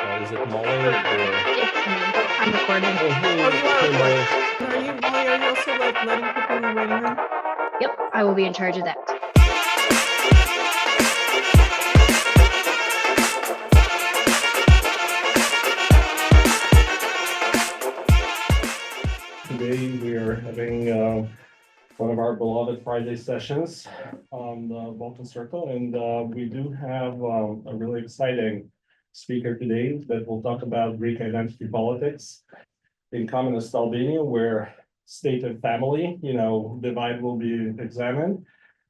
Is it Molly or? It's me. I'm recording. Oh, hey, Oh, you are hey, Molly. recording. Are you, Molly, are you also like letting people in the waiting room? Yep, I will be in charge of that. Today we are having one of our beloved Friday sessions on the Balkan Circle, and we do have a really exciting speaker today that will talk about Greek identity politics in communist Albania, where state and family, divide will be examined.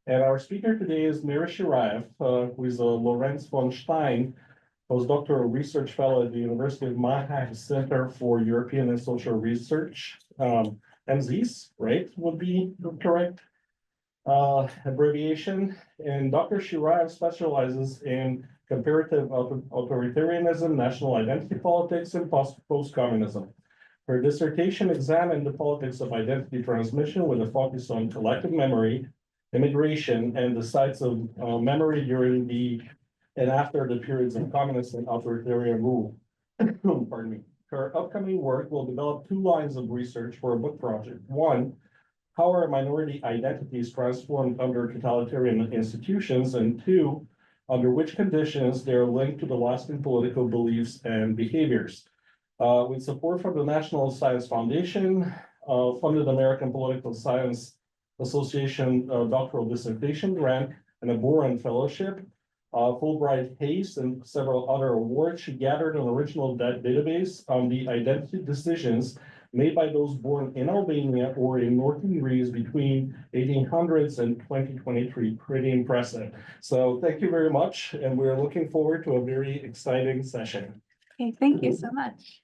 And our speaker today is Mira Shiraef, who is a Lorenz von Stein postdoctoral research fellow at the University of Mannheim Center for European and Social Research. MZs, right, would be the correct abbreviation. And Dr. Shiraef specializes in comparative authoritarianism, national identity politics, and post-communism. Her dissertation examined the politics of identity transmission with a focus on collective memory, immigration, and the sites of memory during the and after the periods of communist and authoritarian rule. Pardon me. Her upcoming work will develop two lines of research for a book project. One, how are minority identities transformed under totalitarian institutions? And two, under which conditions they are linked to the lasting political beliefs and behaviors. With support from the National Science Foundation, funded American Political Science Association doctoral dissertation grant, and a Boren Fellowship, Fulbright Hayes, and several other awards, she gathered an original database on the identity decisions made by those born in Albania or in northern Greece between 1800s and 2023. Pretty impressive. So thank you very much, and we're looking forward to a very exciting session. Okay, thank you so much.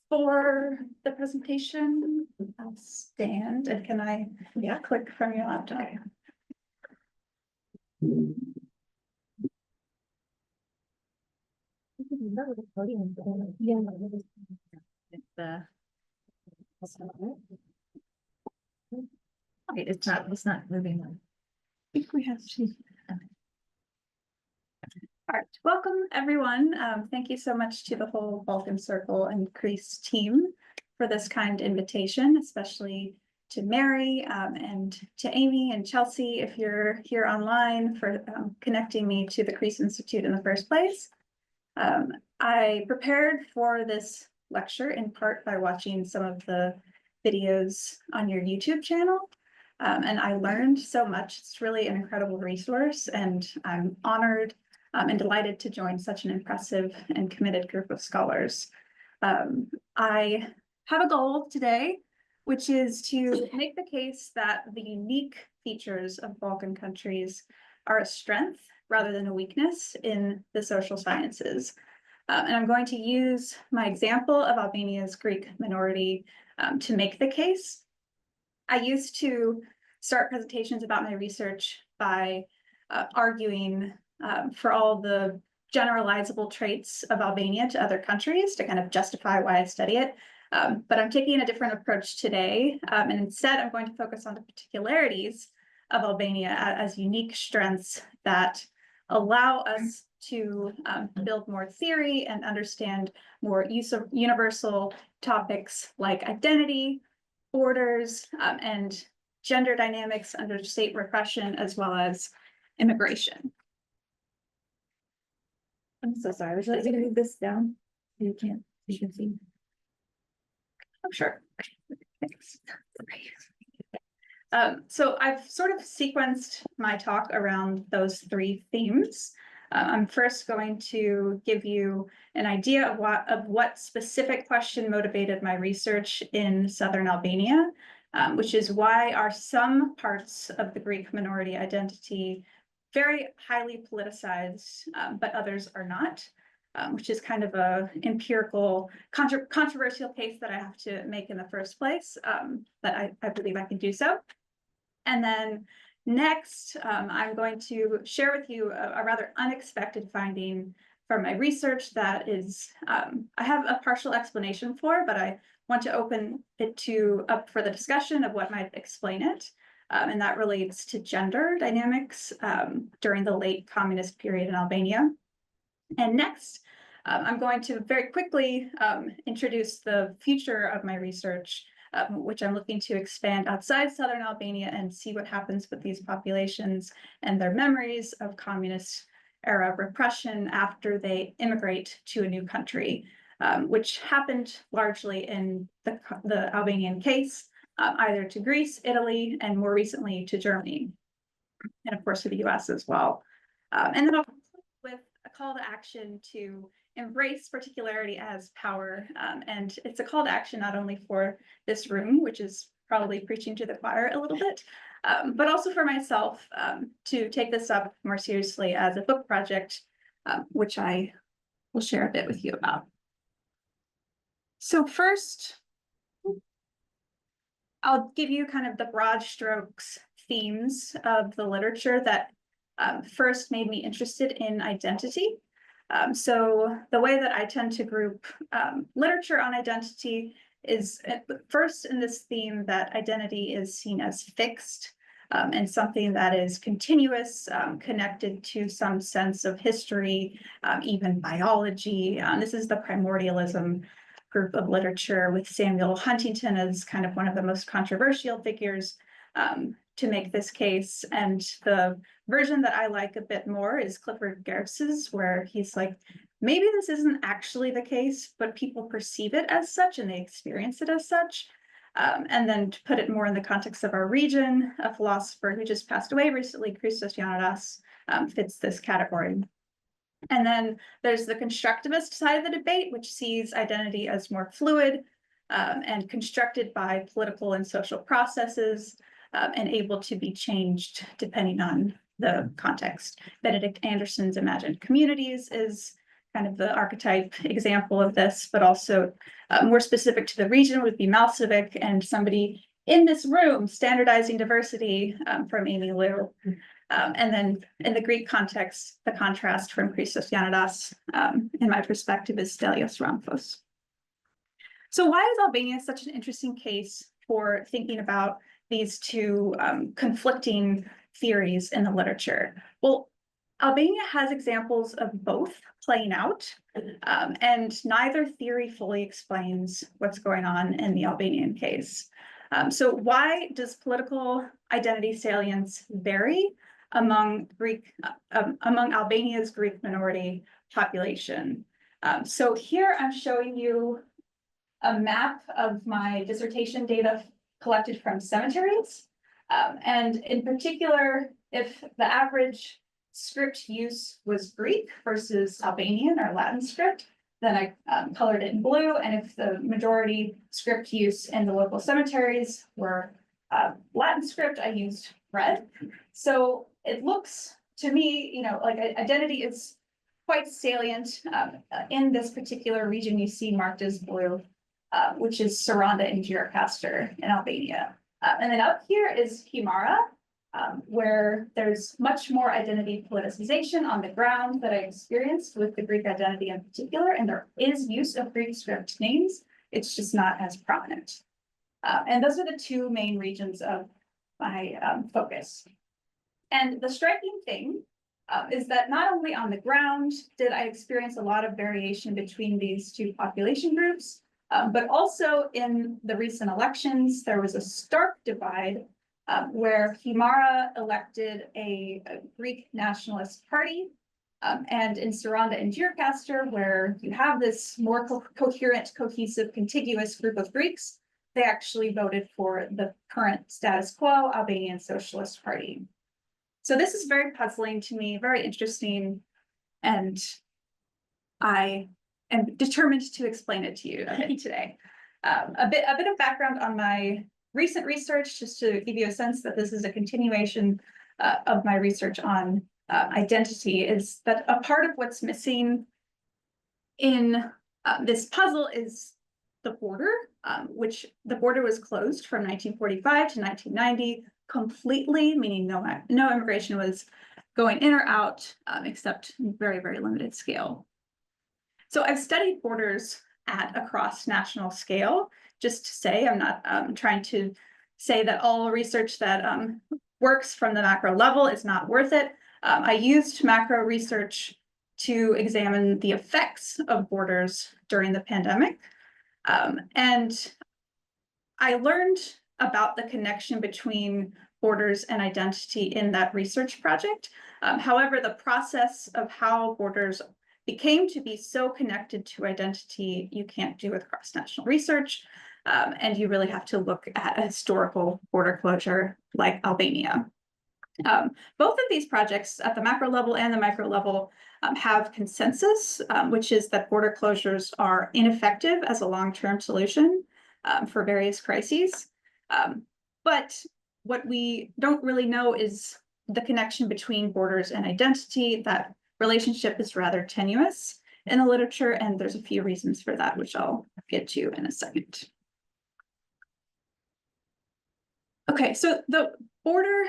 For the presentation, I'll stand, and can I click from your laptop? It's not moving. I think we have to. All right, welcome everyone. Thank you so much to the whole Balkan Circle and Crease team for this kind invitation, especially to Mary and to Amy and Chelsea, if you're here online, for connecting me to the Crease Institute in the first place. I prepared for this lecture in part by watching some of the videos on your YouTube channel. And I learned so much. It's really an incredible resource, and I'm honored and delighted to join such an impressive and committed group of scholars. I have a goal today, which is to make the case that the unique features of Balkan countries are a strength rather than a weakness in the social sciences. And I'm going to use my example of Albania's Greek minority to make the case. I used to start presentations about my research by arguing for all the generalizable traits of Albania to other countries to kind of justify why I study it. But I'm taking a different approach today. And instead, I'm going to focus on the particularities of Albania as unique strengths that allow us to build more theory and understand more universal topics like identity, borders, and gender dynamics under state repression, as well as immigration. I'm so sorry. Would you like me to move this down? You can see. Oh, sure. Thanks. So I've sort of sequenced my talk around those three themes. I'm first going to give you an idea of what specific question motivated my research in southern Albania, which is why are some parts of the Greek minority identity very highly politicized, but others are not, which is kind of a empirical, controversial case that I have to make in the first place, but I believe I can do so. And then next, I'm going to share with you a rather unexpected finding from my research that is, I have a partial explanation for, but I want to open it up for the discussion of what might explain it. And that relates to gender dynamics during the late communist period in Albania. And next, I'm going to very quickly introduce the future of my research, which I'm looking to expand outside Southern Albania and see what happens with these populations and their memories of communist era repression after they immigrate to a new country, which happened largely in the Albanian case, either to Greece, Italy, and more recently to Germany, and of course to the US as well. And then I'll conclude with a call to action to embrace particularity as power. And it's a call to action not only for this room, which is probably preaching to the choir a little bit, but also for myself to take this up more seriously as a book project, which I will share a bit with you about. So first, I'll give you kind of the broad strokes themes of the literature that first made me interested in identity. So the way that I tend to group literature on identity is first in this theme that identity is seen as fixed and something that is continuous, connected to some sense of history, even biology. This is the primordialism group of literature with Samuel Huntington as kind of one of the most controversial figures to make this case. And the version that I like a bit more is Clifford Geertz's, where he's like, maybe this isn't actually the case, but people perceive it as such and they experience it as such. And then to put it more in the context of our region, a philosopher who just passed away recently, Christos Ioannidis, fits this category. And then there's the constructivist side of the debate, which sees identity as more fluid and constructed by political and social processes and able to be changed depending on the context. Benedict Anderson's Imagined Communities is kind of the archetype example of this, but also more specific to the region would be Malcevic and somebody in this room, Standardizing Diversity from Amy Liu. And then in the Greek context, the contrast from Christos Ioannidis, in my perspective, is Stelios Ramphos. So why is Albania such an interesting case for thinking about these two conflicting theories in the literature? Well, Albania has examples of both playing out, and neither theory fully explains what's going on in the Albanian case. So why does political identity salience vary among Albania's Greek minority population? So here I'm showing you a map of my dissertation data collected from cemeteries. And in particular, if the average script use was Greek versus Albanian or Latin script, then I colored it in blue. And if the majority script use in the local cemeteries were Latin script, I used red. So it looks to me, you know, like identity is quite salient in this particular region you see marked as blue, which is Saranda and Gjirokastër in Albania. And then up here is Himara, where there's much more identity politicization on the ground that I experienced with the Greek identity in particular, and there is use of Greek script names, it's just not as prominent. And those are the two main regions of my focus. And the striking thing is that not only on the ground did I experience a lot of variation between these two population groups, but also in the recent elections, there was a stark divide where Himara elected a Greek nationalist party, and in Saranda and Gjirokastër, where you have this more coherent, cohesive, contiguous group of Greeks, they actually voted for the current status quo Albanian Socialist Party. So this is very puzzling to me, very interesting, and I am determined to explain it to you today. A bit of background on my recent research, just to give you a sense that this is a continuation of my research on identity, is that a part of what's missing in this puzzle is the border, which the border was closed from 1945 to 1990 completely, meaning no immigration was going in or out, except very, very limited scale. So I've studied borders at a cross-national scale, just to say, I'm not trying to say that all research that works from the macro level is not worth it. I used macro research to examine the effects of borders during the pandemic. And I learned about the connection between borders and identity in that research project. However, the process of how borders became to be so connected to identity, you can't do with cross-national research. And you really have to look at a historical border closure like Albania. Both of these projects at the macro level and the micro level have consensus, which is that border closures are ineffective as a long-term solution for various crises. But what we don't really know is the connection between borders and identity. That relationship is rather tenuous in the literature, and there's a few reasons for that, which I'll get to in a second. Okay, so the border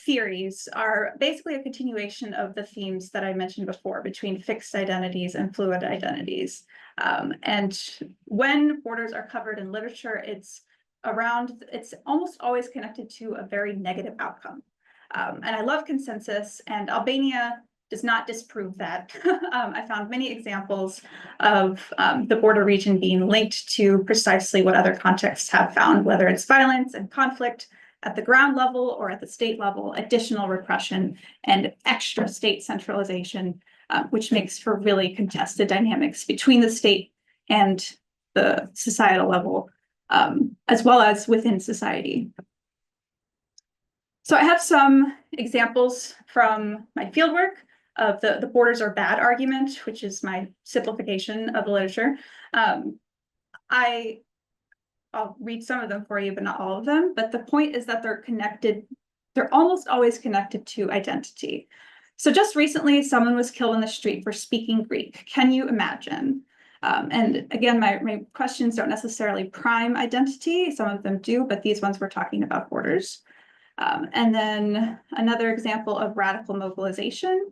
theories are basically a continuation of the themes that I mentioned before between fixed identities and fluid identities. And when borders are covered in literature, it's almost always connected to a very negative outcome. And I love consensus, and Albania does not disprove that. I found many examples of the border region being linked to precisely what other contexts have found, whether it's violence and conflict at the ground level or at the state level, additional repression and extra state centralization, which makes for really contested dynamics between the state and the societal level, as well as within society. So I have some examples from my fieldwork of the borders are bad argument, which is my simplification of the literature. I'll read some of them for you, but not all of them. But the point is that they're connected. They're almost always connected to identity. So just recently, someone was killed in the street for speaking Greek. Can you imagine? And again, my questions don't necessarily prime identity. Some of them do, but these ones we're talking about borders. And then another example of radical mobilization.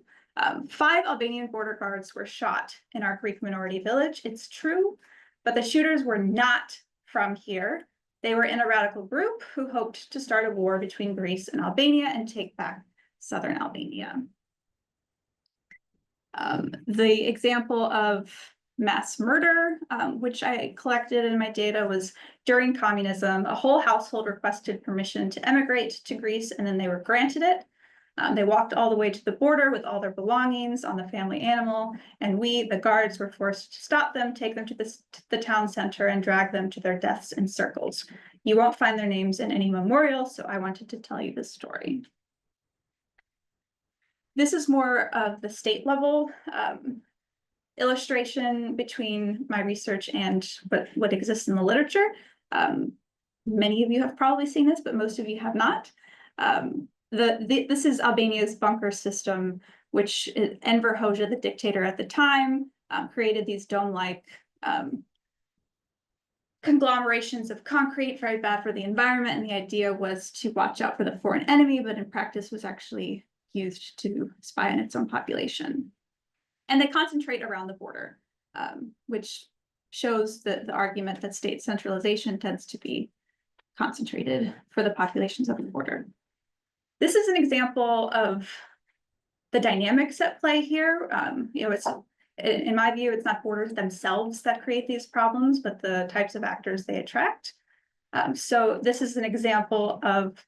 5 Albanian border guards were shot in our Greek minority village. It's true, but the shooters were not from here. They were in a radical group who hoped to start a war between Greece and Albania and take back southern Albania. The example of mass murder, which I collected in my data, was during communism. A whole household requested permission to emigrate to Greece, and then they were granted it. They walked all the way to the border with all their belongings on the family animal, and we, the guards, were forced to stop them, take them to the town center, and drag them to their deaths in circles. You won't find their names in any memorial, so I wanted to tell you this story. This is more of the state level illustration between my research and what exists in the literature. Many of you have probably seen this, but most of you have not. This is Albania's bunker system, which Enver Hoxha, the dictator at the time, created these dome-like conglomerations of concrete, very bad for the environment. And the idea was to watch out for the foreign enemy, but in practice was actually used to spy on its own population. And they concentrate around the border, which shows the argument that state centralization tends to be concentrated for the populations of the border. This is an example of the dynamics at play here. It's, in my view, it's not borders themselves that create these problems, but the types of actors they attract. So this is an example of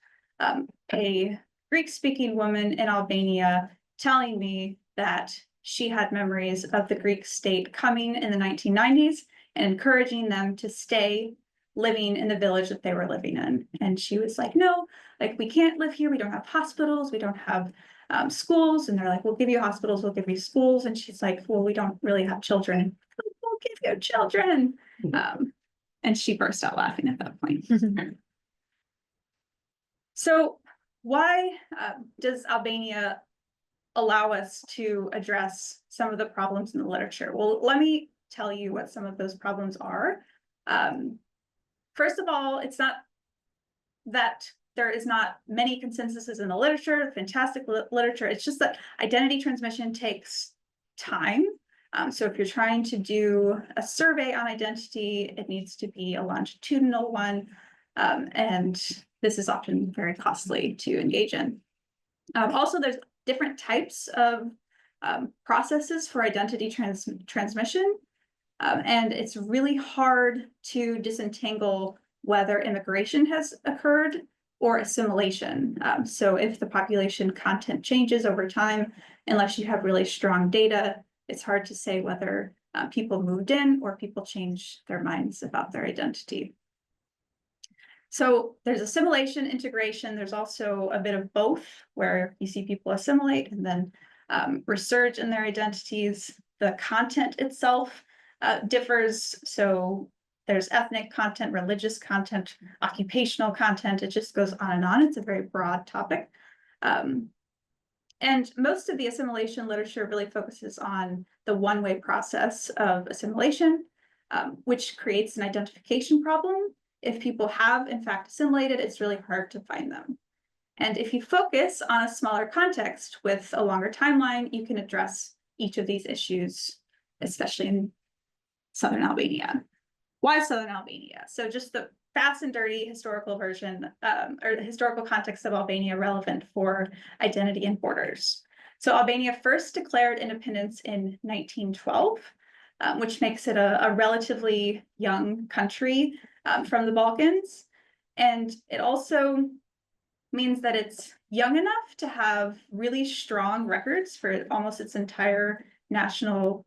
a Greek-speaking woman in Albania telling me that she had memories of the Greek state coming in the 1990s and encouraging them to stay living in the village that they were living in. And she was like, no, like, we can't live here. We don't have hospitals. We don't have schools. And they're like, we'll give you hospitals. We'll give you schools. And she's like, well, we don't really have children. We'll give you children. And she burst out laughing at that point. So why does Albania allow us to address some of the problems in the literature? Well, let me tell you what some of those problems are. First of all, it's not that there is not many consensuses in the literature, fantastic literature. It's just that identity transmission takes time. So if you're trying to do a survey on identity, it needs to be a longitudinal one. And this is often very costly to engage in. Also, there's different types of processes for identity transmission. And it's really hard to disentangle whether immigration has occurred or assimilation. So if the population content changes over time, unless you have really strong data, it's hard to say whether people moved in or people changed their minds about their identity. So there's assimilation, integration. There's also a bit of both, where you see people assimilate and then resurge in their identities. The content itself differs. So there's ethnic content, religious content, occupational content. It just goes on and on. It's a very broad topic. And most of the assimilation literature really focuses on the one-way process of assimilation, which creates an identification problem. If people have, in fact, assimilated, it's really hard to find them. And if you focus on a smaller context with a longer timeline, you can address each of these issues, especially in Southern Albania. Why Southern Albania? So just the fast and dirty historical version, or the historical context of Albania relevant for identity and borders. So Albania first declared independence in 1912, which makes it a relatively young country from the Balkans. And it also means that it's young enough to have really strong records for almost its entire national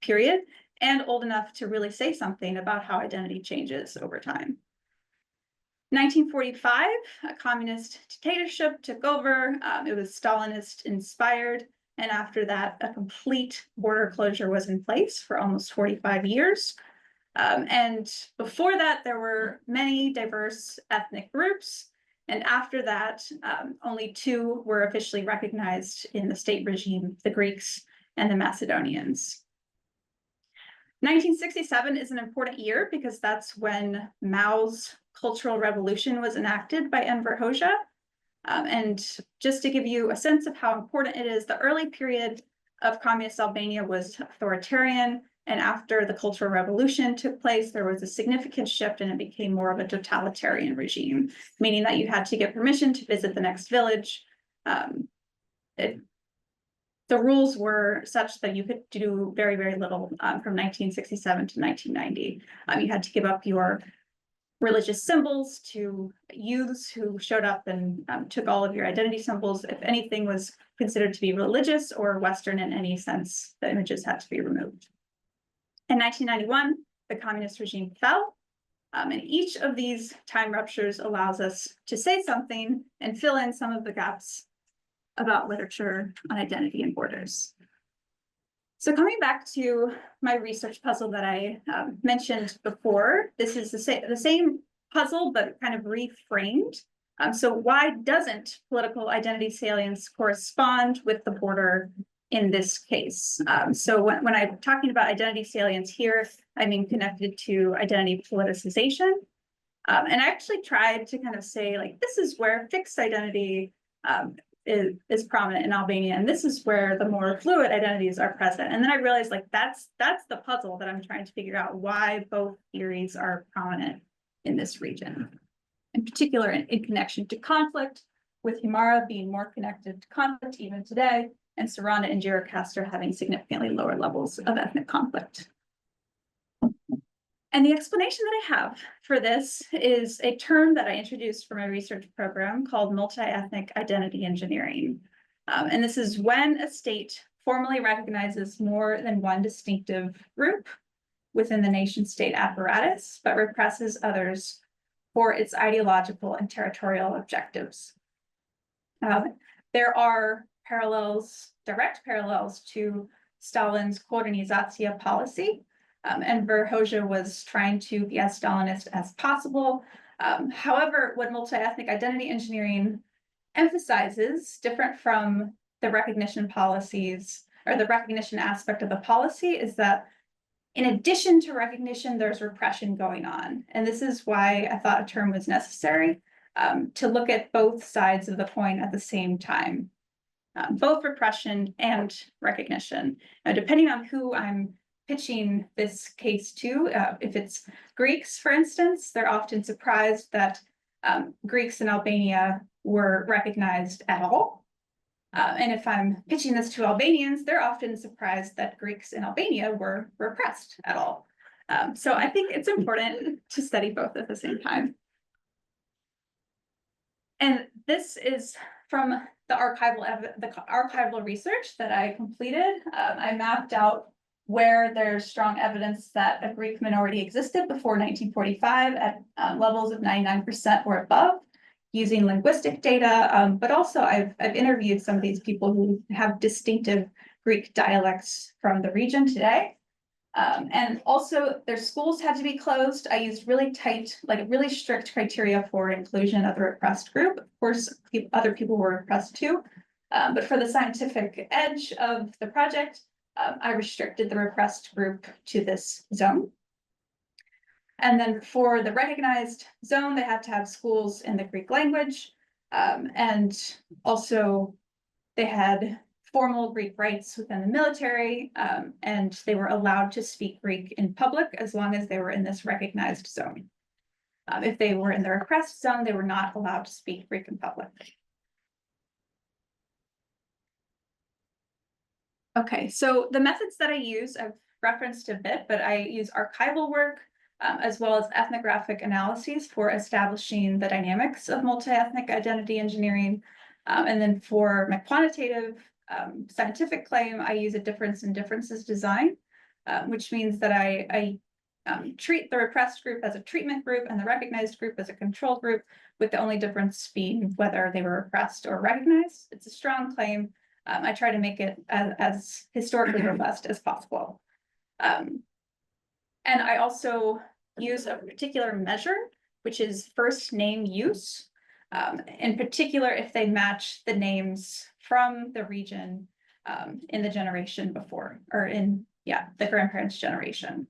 period, and old enough to really say something about how identity changes over time. 1945, a communist dictatorship took over. It was Stalinist inspired. And after that, a complete border closure was in place for almost 45 years. And before that, there were many diverse ethnic groups. And after that, only two were officially recognized in the state regime, the Greeks and the Macedonians. 1967 is an important year because that's when Mao's Cultural Revolution was enacted by Enver Hoxha. And just to give you a sense of how important it is, the early period of communist Albania was authoritarian. And after the Cultural Revolution took place, there was a significant shift and it became more of a totalitarian regime, meaning that you had to get permission to visit the next village. The rules were such that you could do very, very little from 1967 to 1990. You had to give up your religious symbols to youths who showed up and took all of your identity symbols. If anything was considered to be religious or Western in any sense, the images had to be removed. In 1991, the communist regime fell. And each of these time ruptures allows us to say something and fill in some of the gaps about literature on identity and borders. So coming back to my research puzzle that I mentioned before, this is the same puzzle, but kind of reframed. So why doesn't political identity salience correspond with the border in this case? So when I'm talking about identity salience here, I mean connected to identity politicization. And I actually tried to kind of say, like, this is where fixed identity is prominent in Albania, and this is where the more fluid identities are present. And then I realized, like, that's the puzzle that I'm trying to figure out, why both theories are prominent in this region, in particular in connection to conflict, with Himara being more connected to conflict even today, and Saranda and Gjirokastër having significantly lower levels of ethnic conflict. And the explanation that I have for this is a term that I introduced for my research program called multiethnic identity engineering. And this is when a state formally recognizes more than one distinctive group within the nation state apparatus, but represses others for its ideological and territorial objectives. There are parallels, direct parallels to Stalin's kolonizacja policy. Enver Hoxha was trying to be as Stalinist as possible. However, what multi-ethnic identity engineering emphasizes, different from the recognition policies or the recognition aspect of the policy, is that in addition to recognition, there's repression going on. And this is why I thought a term was necessary, to look at both sides of the coin at the same time, both repression and recognition. Now, depending on who I'm pitching this case to, if it's Greeks, for instance, they're often surprised that Greeks in Albania were recognized at all. And if I'm pitching this to Albanians, they're often surprised that Greeks in Albania were repressed at all. So I think it's important to study both at the same time. And this is from the archival research that I completed. I mapped out where there's strong evidence that a Greek minority existed before 1945 at levels of 99% or above, using linguistic data, but also I've interviewed some of these people who have distinctive Greek dialects from the region today. And also their schools had to be closed. I used really tight, like really strict criteria for inclusion of the repressed group. Of course, other people were repressed too. But for the scientific edge of the project, I restricted the repressed group to this zone. And then for the recognized zone, they had to have schools in the Greek language. And also they had formal Greek rights within the military, and they were allowed to speak Greek in public as long as they were in this recognized zone. If they were in the repressed zone, they were not allowed to speak Greek in public. Okay, so the methods that I use, I've referenced a bit, but I use archival work, as well as ethnographic analyses for establishing the dynamics of multi-ethnic identity engineering. And then for my quantitative scientific claim, I use a difference in differences design, which means that I treat the repressed group as a treatment group and the recognized group as a control group, with the only difference being whether they were repressed or recognized. It's a strong claim. I try to make it as historically robust as possible. And I also use a particular measure, which is first name use. In particular, if they match the names from the region in the generation before, or in, the grandparents' generation.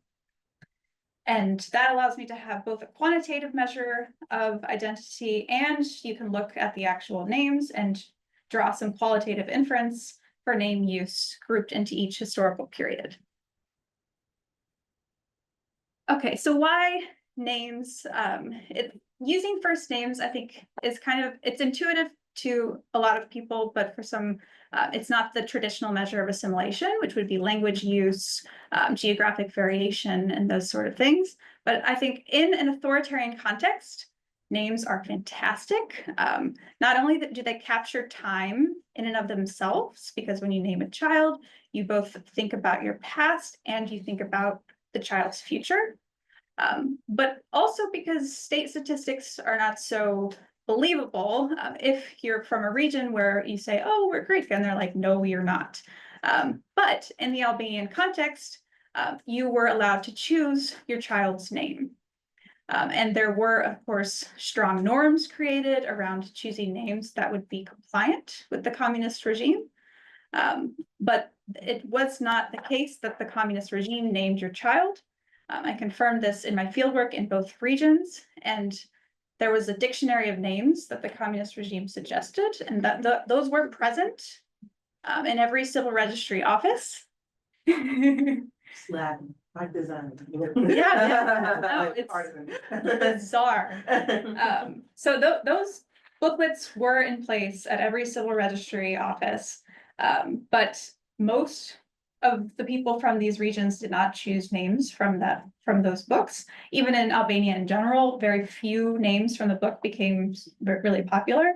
And that allows me to have both a quantitative measure of identity, and you can look at the actual names and draw some qualitative inference for name use grouped into each historical period. Okay, so why names? Using first names, I think, is it's intuitive to a lot of people, but for some, it's not the traditional measure of assimilation, which would be language use, geographic variation, and those sort of things. But I think in an authoritarian context, names are fantastic. Not only do they capture time in and of themselves, because when you name a child, you both think about your past and you think about the child's future. But also because state statistics are not so believable. If you're from a region where you say, oh, we're Greek, and they're like, no, you're not. But in the Albanian context, you were allowed to choose your child's name. And there were, of course, strong norms created around choosing names that would be compliant with the communist regime. But it was not the case that the communist regime named your child. I confirmed this in my fieldwork in both regions, and there was a dictionary of names that the communist regime suggested, and that those were present in every civil registry office. Latin, by design. No, it's bizarre. So those booklets were in place at every civil registry office, but most of the people from these regions did not choose names from those books. Even in Albania in general, very few names from the book became really popular.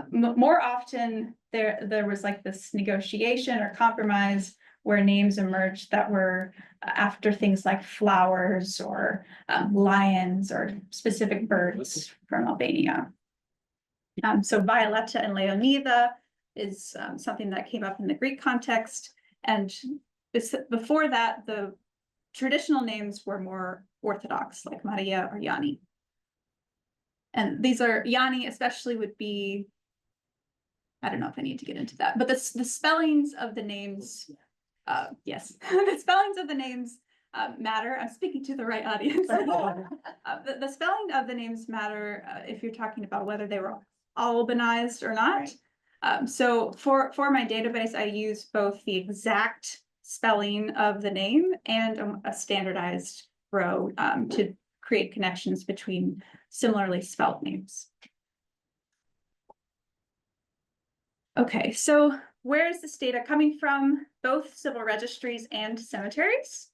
More often, there was like this negotiation or compromise where names emerged that were after things like flowers or lions or specific birds from Albania. So Violetta and Leonida is something that came up in the Greek context. And before that, the traditional names were more orthodox, like Maria or Yani. And these are, Yani especially would be, I don't know if I need to get into that, but the spellings of the names, yes, the spellings of the names matter. I'm speaking to the right audience. The spelling of the names matter if you're talking about whether they were Albanized or not. So for my database, I use both the exact spelling of the name and a standardized row to create connections between similarly spelled names. Okay, so where is this data coming from? Both civil registries and cemeteries.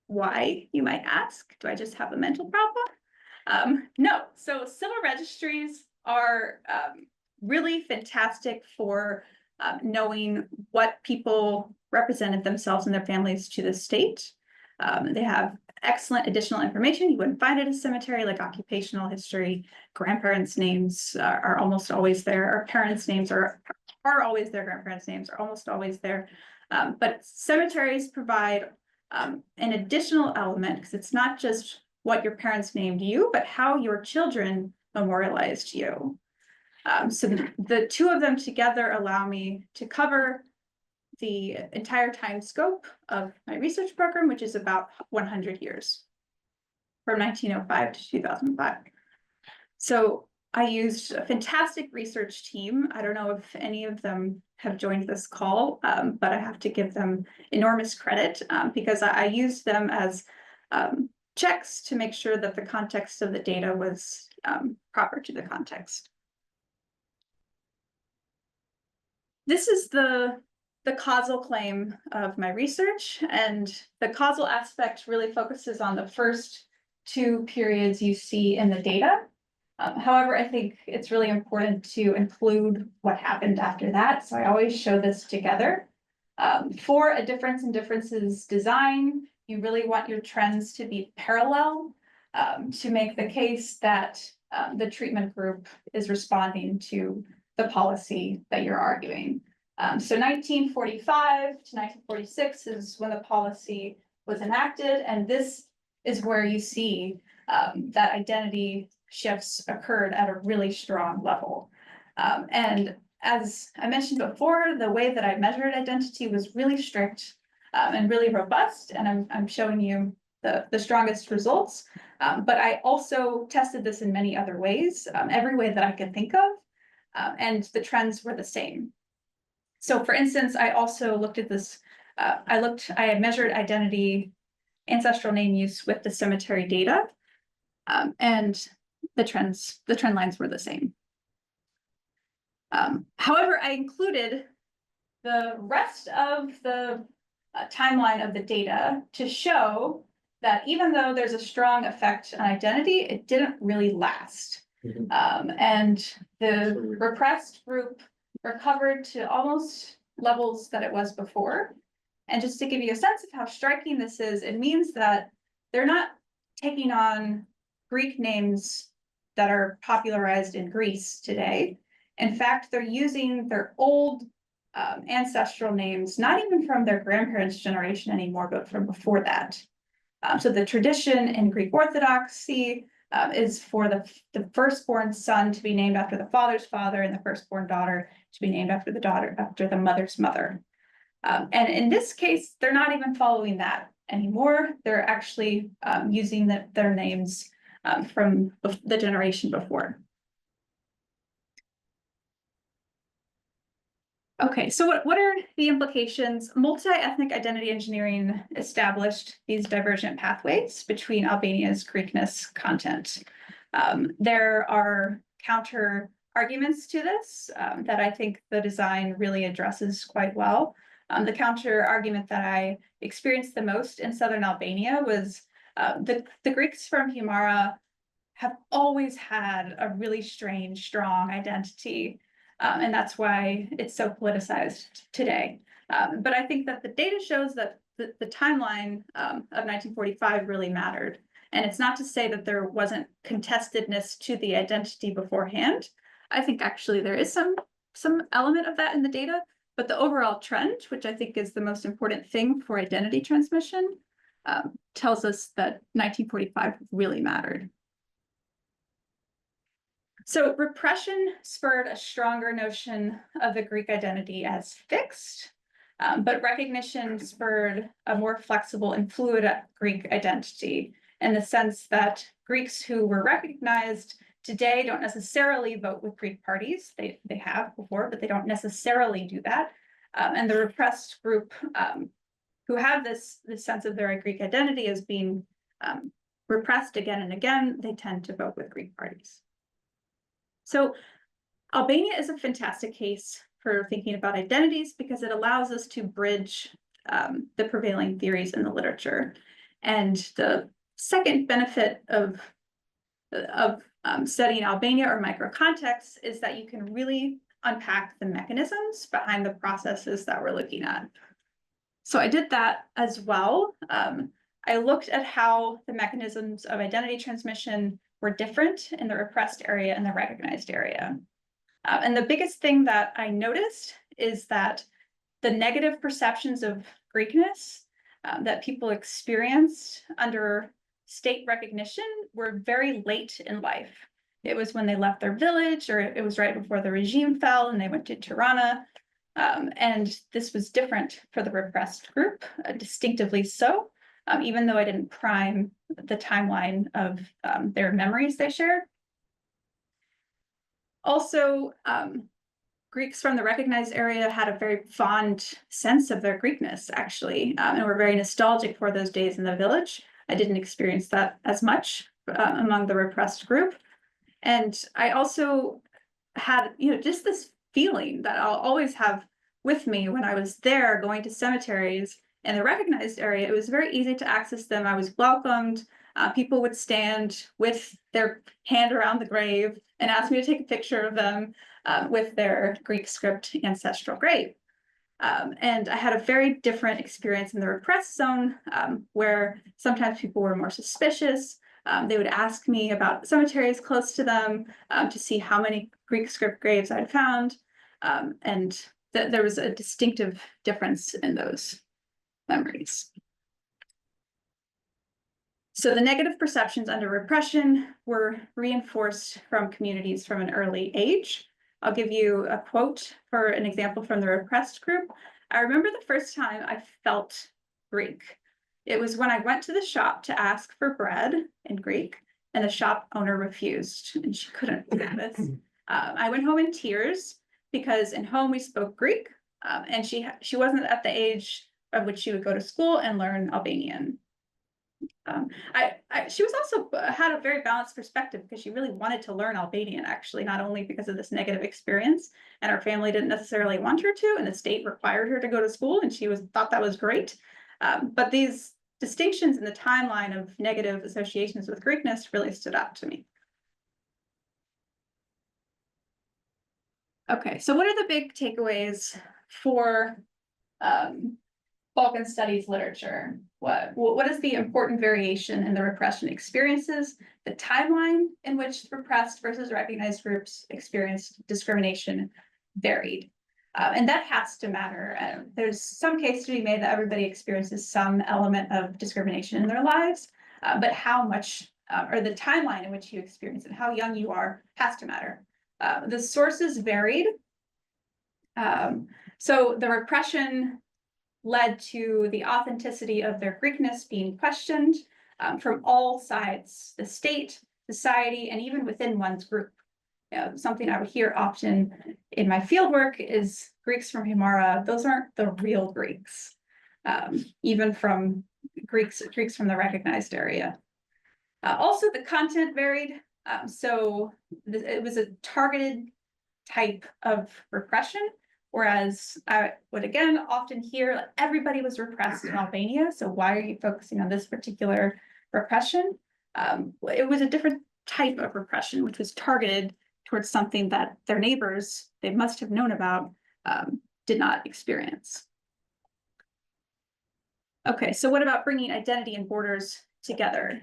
Why, you might ask? Do I just have a mental problem? No, so civil registries are really fantastic for knowing what people represented themselves and their families to the state. They have excellent additional information you wouldn't find at a cemetery, like occupational history. Grandparents' names are almost always there. Our parents' names are always there. Grandparents' names are almost always there. But cemeteries provide an additional element, because it's not just what your parents named you, but how your children memorialized you. So the two of them together allow me to cover the entire time scope of my research program, which is about 100 years, from 1905 to 2005. So I used a fantastic research team. I don't know if any of them have joined this call, but I have to give them enormous credit because I used them as checks to make sure that the context of the data was proper to the context. This is the causal claim of my research, and the causal aspect really focuses on the first two periods you see in the data. However, I think it's really important to include what happened after that, so I always show this together. For a difference in differences design, you really want your trends to be parallel to make the case that the treatment group is responding to the policy that you're arguing. So 1945 to 1946 is when the policy was enacted, and this is where you see that identity shifts occurred at a really strong level. And as I mentioned before, the way that I measured identity was really strict and really robust, and I'm showing you the strongest results. But I also tested this in many other ways, every way that I could think of, and the trends were the same. So for instance, I also looked at this, I measured identity ancestral name use with the cemetery data, and the trend lines were the same. However, I included the rest of the timeline of the data to show that even though there's a strong effect on identity, it didn't really last. And the repressed group recovered to almost levels that it was before. And just to give you a sense of how striking this is, it means that they're not taking on Greek names that are popularized in Greece today. In fact, they're using their old ancestral names, not even from their grandparents' generation anymore, but from before that. So the tradition in Greek Orthodoxy is for the firstborn son to be named after the father's father, and the firstborn daughter to be named after the daughter, after the mother's mother. And in this case, they're not even following that anymore. They're actually using their names from the generation before. Okay, so what are the implications? Multi-ethnic identity engineering established these divergent pathways between Albania's Greekness content. There are counter arguments to this that I think the design really addresses quite well. The counter argument that I experienced the most in southern Albania was the Greeks from Himara have always had a really strange, strong identity. And that's why it's so politicized today. But I think that the data shows that the timeline of 1945 really mattered. And it's not to say that there wasn't contestedness to the identity beforehand. I think actually there is some element of that in the data, but the overall trend, which I think is the most important thing for identity transmission, tells us that 1945 really mattered. So repression spurred a stronger notion of the Greek identity as fixed, but recognition spurred a more flexible and fluid Greek identity, in the sense that Greeks who were recognized today don't necessarily vote with Greek parties. They have before, but they don't necessarily do that. And the repressed group who have this sense of their Greek identity as being repressed again and again, they tend to vote with Greek parties. So Albania is a fantastic case for thinking about identities because it allows us to bridge the prevailing theories in the literature. And the second benefit of studying Albania or microcontexts is that you can really unpack the mechanisms behind the processes that we're looking at. So I did that as well. I looked at how the mechanisms of identity transmission were different in the repressed area and the recognized area. And the biggest thing that I noticed is that the negative perceptions of Greekness that people experienced under state recognition were very late in life. It was when they left their village, or it was right before the regime fell and they went to Tirana. And this was different for the repressed group, distinctively so, even though I didn't prime the timeline of their memories they shared. Also, Greeks from the recognized area had a very fond sense of their Greekness, actually, and were very nostalgic for those days in the village. I didn't experience that as much among the repressed group. And I also had, just this feeling that I'll always have with me when I was there going to cemeteries in the recognized area. It was very easy to access them. I was welcomed. People would stand with their hand around the grave and ask me to take a picture of them with their Greek script ancestral grave. And I had a very different experience in the repressed zone where sometimes people were more suspicious. They would ask me about cemeteries close to them to see how many Greek script graves I'd found. And there was a distinctive difference in those memories. So the negative perceptions under repression were reinforced from communities from an early age. I'll give you a quote for an example from the repressed group. I remember the first time I felt Greek. It was when I went to the shop to ask for bread in Greek, and the shop owner refused, and she couldn't believe this. I went home in tears because in home we spoke Greek, and she wasn't at the age of which she would go to school and learn Albanian. She was also had a very balanced perspective because she really wanted to learn Albanian, actually, not only because of this negative experience, and her family didn't necessarily want her to, and the state required her to go to school, and she thought that was great. But these distinctions in the timeline of negative associations with Greekness really stood out to me. Okay, so what are the big takeaways for Balkan studies literature? What is the important variation in the repression experiences, the timeline in which repressed versus recognized groups experienced discrimination varied? And that has to matter. There's some case to be made that everybody experiences some element of discrimination in their lives, but how much, or the timeline in which you experience it, how young you are, has to matter. The sources varied. So the repression led to the authenticity of their Greekness being questioned from all sides, the state, society, and even within one's group. Something I would hear often in my fieldwork is Greeks from Himara. Those aren't the real Greeks, even from Greeks from the recognized area. Also, the content varied. So it was a targeted type of repression, whereas I would again often hear everybody was repressed in Albania, so why are you focusing on this particular repression? It was a different type of repression, which was targeted towards something that their neighbors, they must have known about, did not experience. Okay, so what about bringing identity and borders together?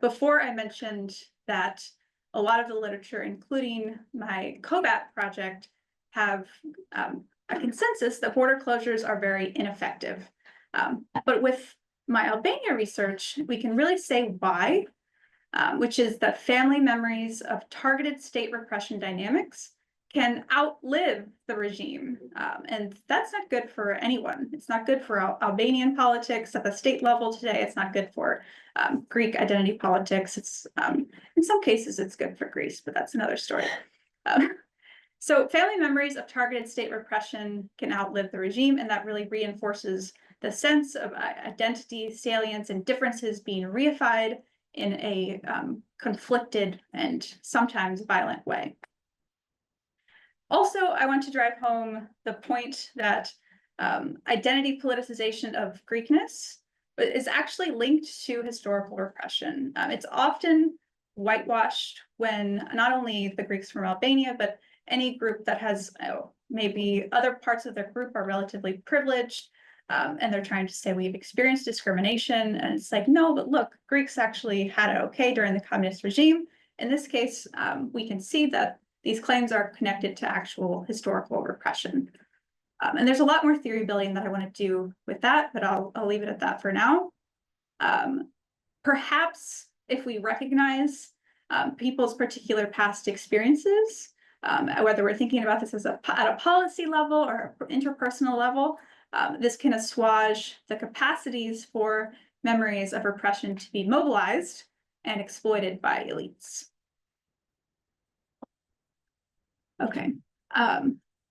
Before I mentioned that a lot of the literature, including my COBAT project, have a consensus that border closures are very ineffective. But with my Albania research, we can really say why, which is that family memories of targeted state repression dynamics can outlive the regime. And that's not good for anyone. It's not good for Albanian politics at the state level today. It's not good for Greek identity politics. It's in some cases, it's good for Greece, but that's another story. So family memories of targeted state repression can outlive the regime, and that really reinforces the sense of identity, salience, and differences being reified in a conflicted and sometimes violent way. Also, I want to drive home the point that identity politicization of Greekness is actually linked to historical repression. It's often whitewashed when not only the Greeks from Albania, but any group that has maybe other parts of their group are relatively privileged, and they're trying to say we've experienced discrimination. And it's like, no, but look, Greeks actually had it okay during the communist regime. In this case, we can see that these claims are connected to actual historical repression. And there's a lot more theory building that I want to do with that, but I'll leave it at that for now. Perhaps if we recognize people's particular past experiences, whether we're thinking about this as at a policy level or interpersonal level, this can assuage the capacities for memories of repression to be mobilized and exploited by elites. Okay, how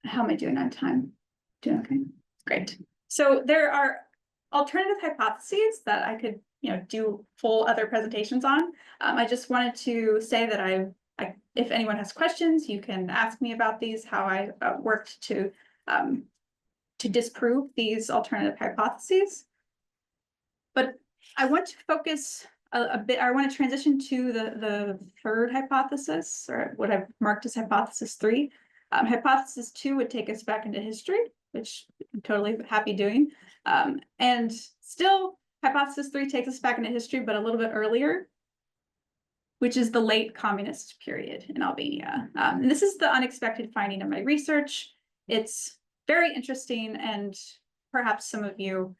am I doing on time? Doing okay, great. So there are alternative hypotheses that I could, do full other presentations on. I just wanted to say that if anyone has questions, you can ask me about these, how I worked to disprove these alternative hypotheses. But I want to focus a bit, I want to transition to the third hypothesis, or what I've marked as hypothesis 3. Hypothesis 2 would take us back into history, which I'm totally happy doing. And still, hypothesis 3 takes us back into history, but a little bit earlier, which is the late communist period in Albania. And this is the unexpected finding of my research. It's very interesting, and perhaps some of you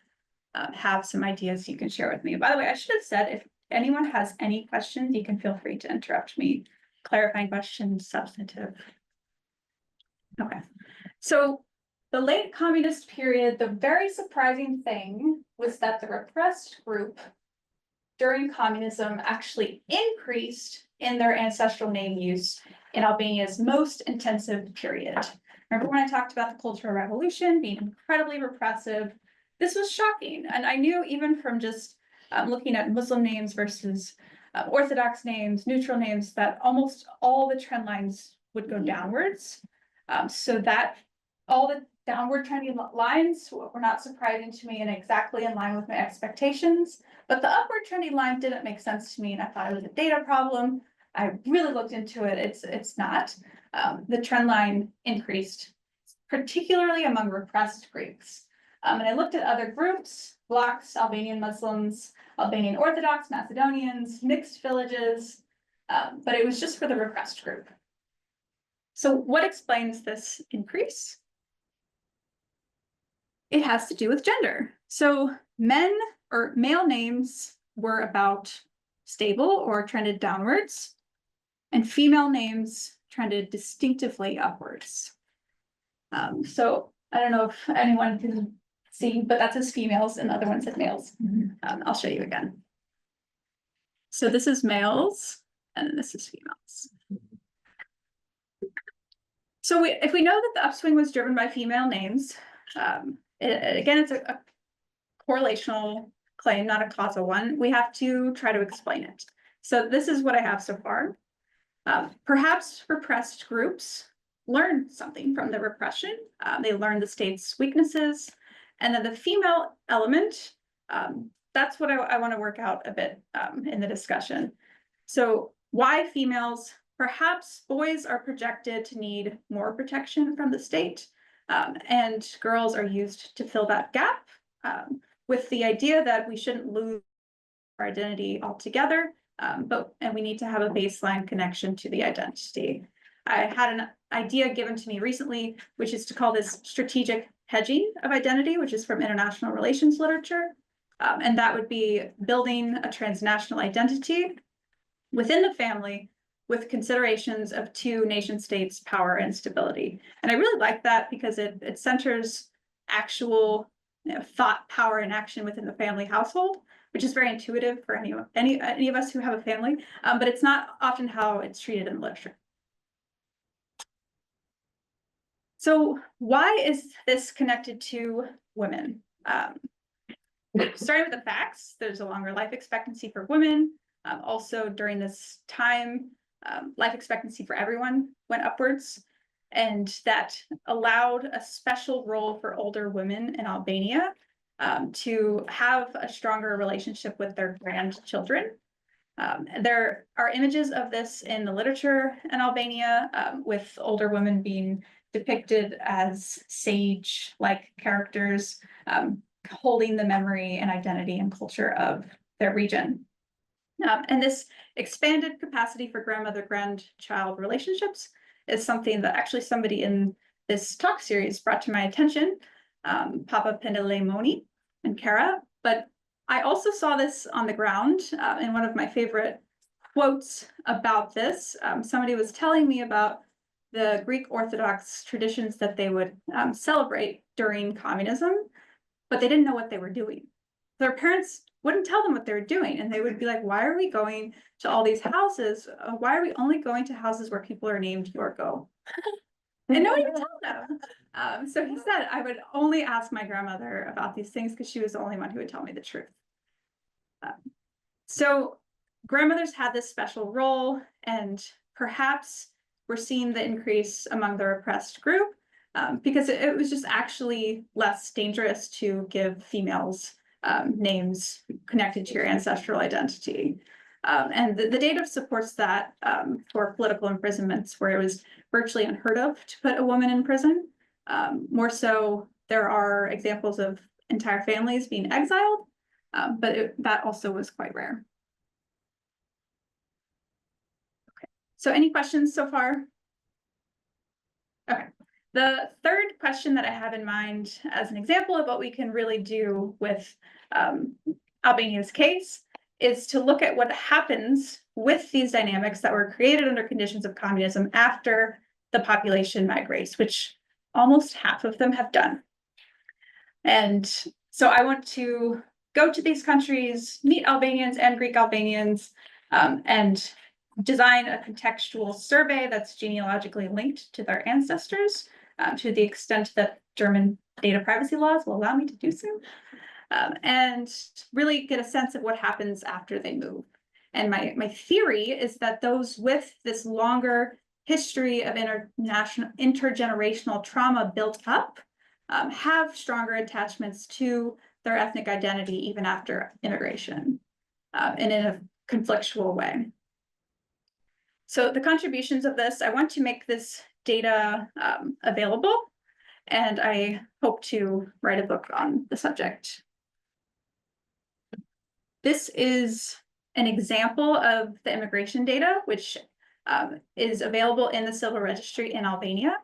have some ideas you can share with me. By the way, I should have said, if anyone has any questions, you can feel free to interrupt me. Clarifying questions, substantive. Okay, so the late communist period, the very surprising thing was that the repressed group during communism actually increased in their ancestral name use in Albania's most intensive period. Remember when I talked about the Cultural Revolution being incredibly repressive? This was shocking. And I knew even from just looking at Muslim names versus Orthodox names, neutral names, that almost all the trend lines would go downwards. So that all the downward trending lines were not surprising to me and exactly in line with my expectations. But the upward trending line didn't make sense to me, and I thought it was a data problem. I really looked into it. It's not. The trend line increased, particularly among repressed Greeks. And I looked at other groups, blocks, Albanian Muslims, Albanian Orthodox, Macedonians, mixed villages, but it was just for the repressed group. So what explains this increase? It has to do with gender. So men or male names were about stable or trended downwards, and female names trended distinctively upwards. So I don't know if anyone can see, but that says females and the other one said males. I'll show you again. So this is males and this is females. So if we know that the upswing was driven by female names, again, it's a correlational claim, not a causal one. We have to try to explain it. So this is what I have so far. Perhaps repressed groups learned something from the repression. They learned the state's weaknesses. And then the female element, that's what I want to work out a bit in the discussion. So why females? Perhaps boys are projected to need more protection from the state, and girls are used to fill that gap, with the idea that we shouldn't lose our identity altogether, and we need to have a baseline connection to the identity. I had an idea given to me recently, which is to call this strategic hedging of identity, which is from international relations literature. And that would be building a transnational identity within the family with considerations of two nation states' power and stability. And I really like that because it centers actual thought, power, and action within the family household, which is very intuitive for any of us who have a family, but it's not often how it's treated in literature. So why is this connected to women? Starting with the facts, there's a longer life expectancy for women. Also during this time, life expectancy for everyone went upwards. and that allowed a special role for older women in Albania to have a stronger relationship with their grandchildren. There are images of this in the literature in Albania, with older women being depicted as sage-like characters, holding the memory and identity and culture of their region. And this expanded capacity for grandmother-grandchild relationships is something that actually somebody in this talk series brought to my attention, Papa Pendelemoni and Kara, but I also saw this on the ground in one of my favorite quotes about this. Somebody was telling me about the Greek Orthodox traditions that they would celebrate during communism, but they didn't know what they were doing. Their parents wouldn't tell them what they were doing, and they would be like, why are we going to all these houses? Why are we only going to houses where people are named Yorgo? And nobody would tell them. So he said, I would only ask my grandmother about these things because she was the only one who would tell me the truth. So grandmothers had this special role, and perhaps we're seeing the increase among the repressed group because it was just actually less dangerous to give females names connected to your ancestral identity. And the data supports that for political imprisonments where it was virtually unheard of to put a woman in prison. More so, there are examples of entire families being exiled, but that also was quite rare. Okay, so any questions so far? Okay, the third question that I have in mind as an example of what we can really do with Albania's case is to look at what happens with these dynamics that were created under conditions of communism after the population migrates, which almost half of them have done. And so I want to go to these countries, meet Albanians and Greek Albanians, and design a contextual survey that's genealogically linked to their ancestors, to the extent that German data privacy laws will allow me to do so. And really get a sense of what happens after they move. And my theory is that those with this longer history of intergenerational trauma built up have stronger attachments to their ethnic identity even after immigration, and in a conflictual way. So the contributions of this, I want to make this data available, and I hope to write a book on the subject. This is an example of the immigration data, which is available in the civil registry in Albania.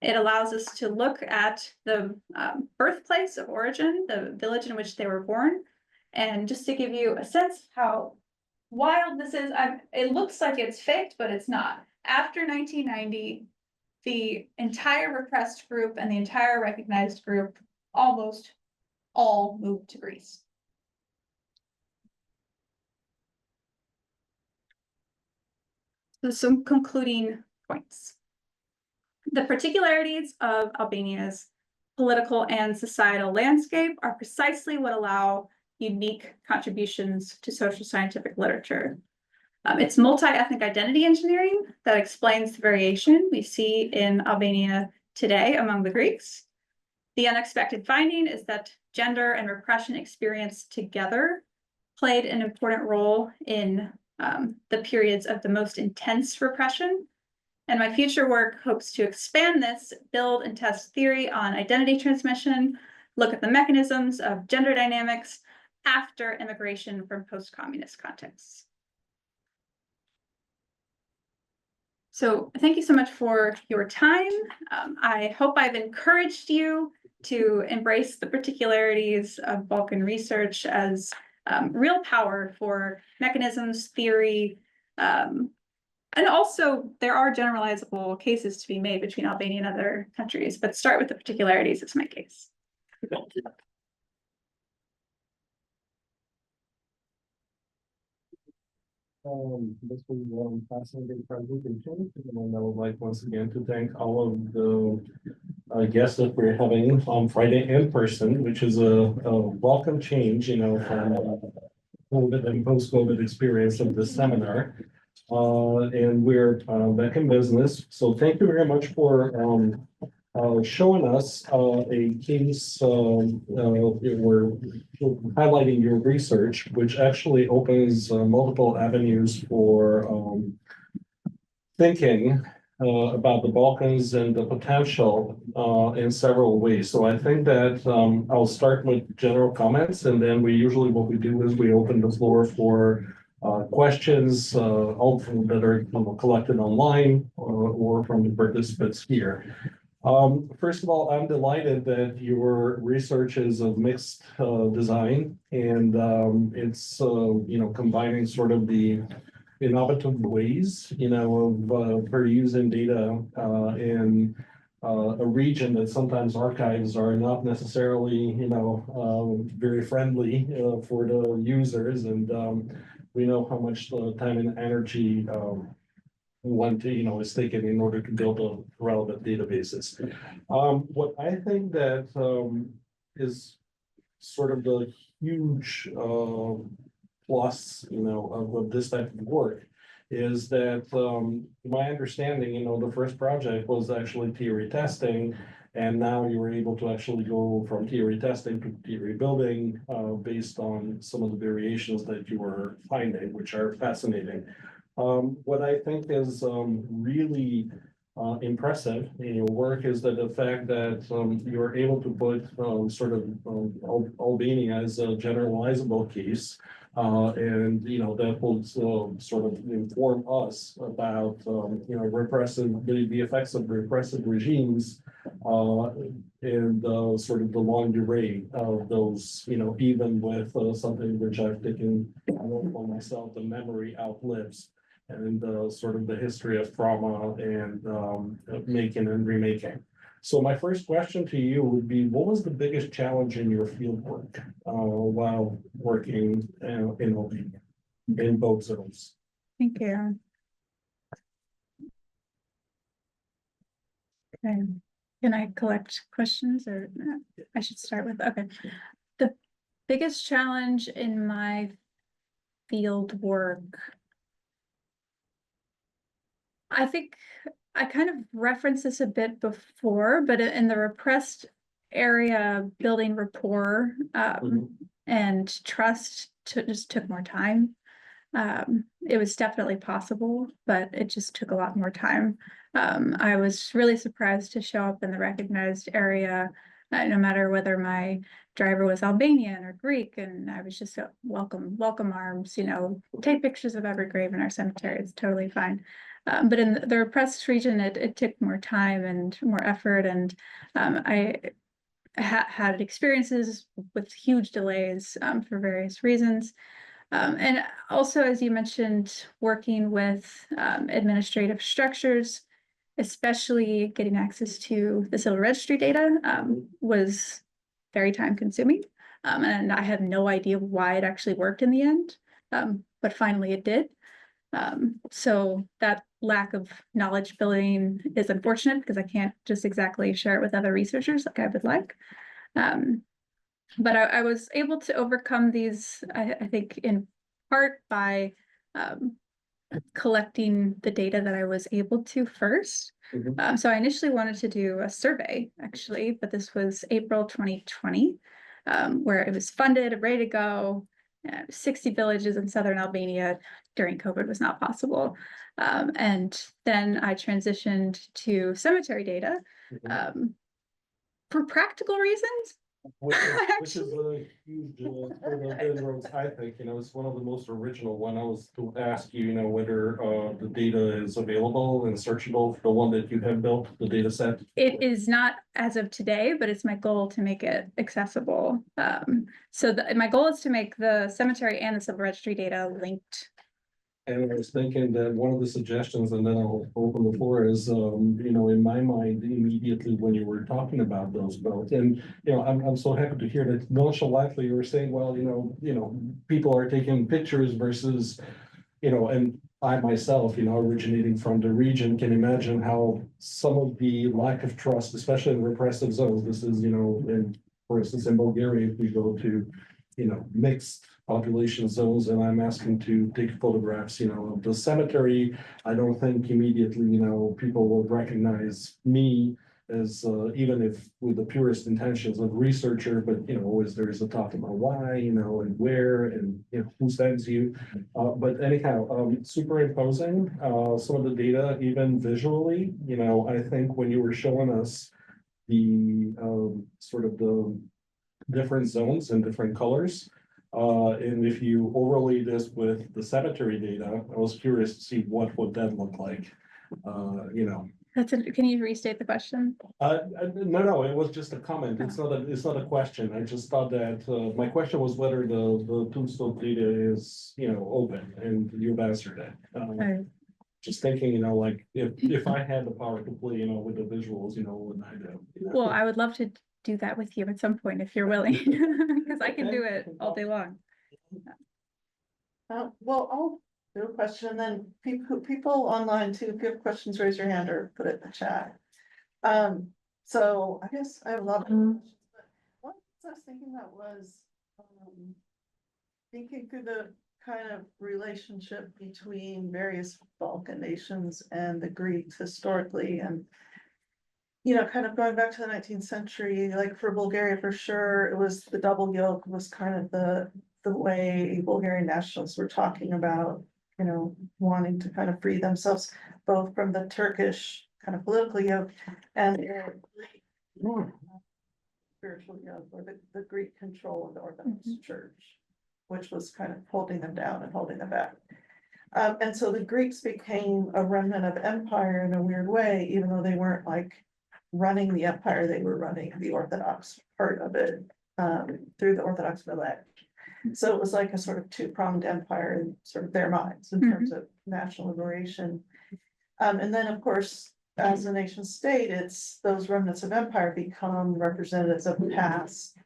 It allows us to look at the birthplace of origin, the village in which they were born. And just to give you a sense of how wild this is, it looks like it's faked, but it's not. After 1990, the entire repressed group and the entire recognized group almost all moved to Greece. So some concluding points. The particularities of Albania's political and societal landscape are precisely what allow unique contributions to social scientific literature. It's multi-ethnic identity engineering that explains the variation we see in Albania today among the Greeks. The unexpected finding is that gender and repression experienced together played an important role in the periods of the most intense repression. And my future work hopes to expand this, build and test theory on identity transmission, look at the mechanisms of gender dynamics after immigration from post-communist contexts. So thank you so much for your time. I hope I've encouraged you to embrace the particularities of Balkan research as real power for mechanisms, theory, and also there are generalizable cases to be made between Albania and other countries, but start with the particularities is my case. This was a fascinating presentation, and I would like once again to thank all of the guests that we're having on Friday in person, which is a welcome change, from COVID and post-COVID experience of this seminar. And we're back in business. So thank you very much for showing us a case we're highlighting your research, which actually opens multiple avenues for thinking about the Balkans and the potential in several ways. So I think that I'll start with general comments, and then what we do is we open the floor for questions that are collected online or from the participants here. First of all, I'm delighted that your research is of mixed design, and it's combining sort of the innovative ways for using data in a region that sometimes archives are not necessarily very friendly for the users, and we know how much time and energy is taken in order to build a relevant databases. What I think that is sort of the huge plus, of this type of work is that my understanding, the first project was actually theory testing, and now you were able to actually go from theory testing to theory building based on some of the variations that you were finding, which are fascinating. What I think is really impressive in your work is that the fact that you're able to put sort of Albania as a generalizable case, and that will sort of inform us about the effects of repressive regimes and sort of the long array of those, even with something which I've taken for myself, the memory outlives and sort of the history of trauma and making and remaking. So my first question to you would be, what was the biggest challenge in your field work while working in Albania, in both zones? Thank you. Okay. Can I collect questions or I should start with, okay. The biggest challenge in my field work, I think I kind of referenced this a bit before, but in the repressed area, building rapport and trust just took more time. It was definitely possible, but it just took a lot more time. I was really surprised to show up in the recognized area, no matter whether my driver was Albanian or Greek, and I was just welcome arms, take pictures of every grave in our cemetery. It's totally fine. But in the repressed region, it took more time and more effort, and I had experiences with huge delays for various reasons. And also, as you mentioned, working with administrative structures, especially getting access to the civil registry data was very time consuming. And I had no idea why it actually worked in the end, but finally it did. So that lack of knowledge building is unfortunate because I can't just exactly share it with other researchers like I would like. But I was able to overcome these, I think, in part by collecting the data that I was able to first. So I initially wanted to do a survey, actually, but this was April 2020, where it was funded, ready to go. 60 villages in southern Albania during COVID was not possible. And then I transitioned to cemetery data for practical reasons. Which is a huge inroads, I think, it's one of the most original one. I was to ask you, whether the data is available and searchable for the one that you have built, the data set. It is not as of today, but it's my goal to make it accessible. So my goal is to make the cemetery and the civil registry data linked. And I was thinking that one of the suggestions, and then I'll open the floor, is, in my mind, immediately when you were talking about those both, and, I'm so happy to hear that nonchalantly you were saying, well, people are taking pictures versus, and I myself, originating from the region, can imagine how some of the lack of trust, especially in repressive zones, this is, for instance, in Bulgaria, if we go to mixed population zones, and I'm asking to take photographs, of the cemetery, I don't think immediately, people will recognize me as, even if with the purest intentions of researcher, but, always there is a talk about why, and where, and, who sends you. But anyhow, superimposing, some of the data, even visually, I think when you were showing us the, sort of the different zones and different colors. And if you overlay this with the cemetery data, I was curious to see what would that look like. Can you restate the question? No, it was just a comment. It's not a question. I just thought that, my question was whether the tombstone data is, open, and you've answered it. Just thinking, like, if I had the power to play, with the visuals, what would I do? Well, I would love to do that with you at some point if you're willing, because I can do it all day long. Well, I'll do a question, and then people online too, if you have questions, raise your hand or put it in the chat. So I guess I have a lot of questions, but one thing I was thinking about was, thinking through the kind of relationship between various Balkan nations and the Greeks historically, and kind of going back to the 19th century, like for Bulgaria, for sure, it was the double yoke was kind of the way Bulgarian nationalists were talking about, wanting to kind of free themselves both from the Turkish kind of political yoke and their spiritual yoke, or the Greek control of the Orthodox Church, which was kind of holding them down and holding them back. And so the Greeks became a remnant of empire in a weird way, even though they weren't like running the empire, they were running the Orthodox part of it, through the Orthodox Millet. So it was like a sort of two-pronged empire in sort of their minds in terms of national liberation. And then, of course, as a nation state, it's those remnants of empire become representatives of the past,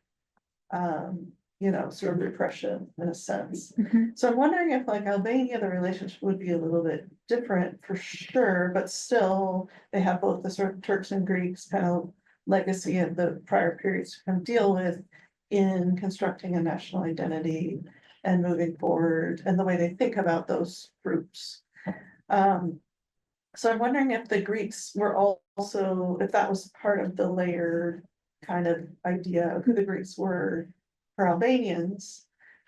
sort of repression in a sense. So I'm wondering if, like Albania, the relationship would be a little bit different for sure, but still they have both the sort of Turks and Greeks kind of legacy of the prior periods to kind of deal with in constructing a national identity and moving forward, and the way they think about those groups. So I'm wondering if the Greeks were also, if that was part of the layered kind of idea of who the Greeks were for Albanians,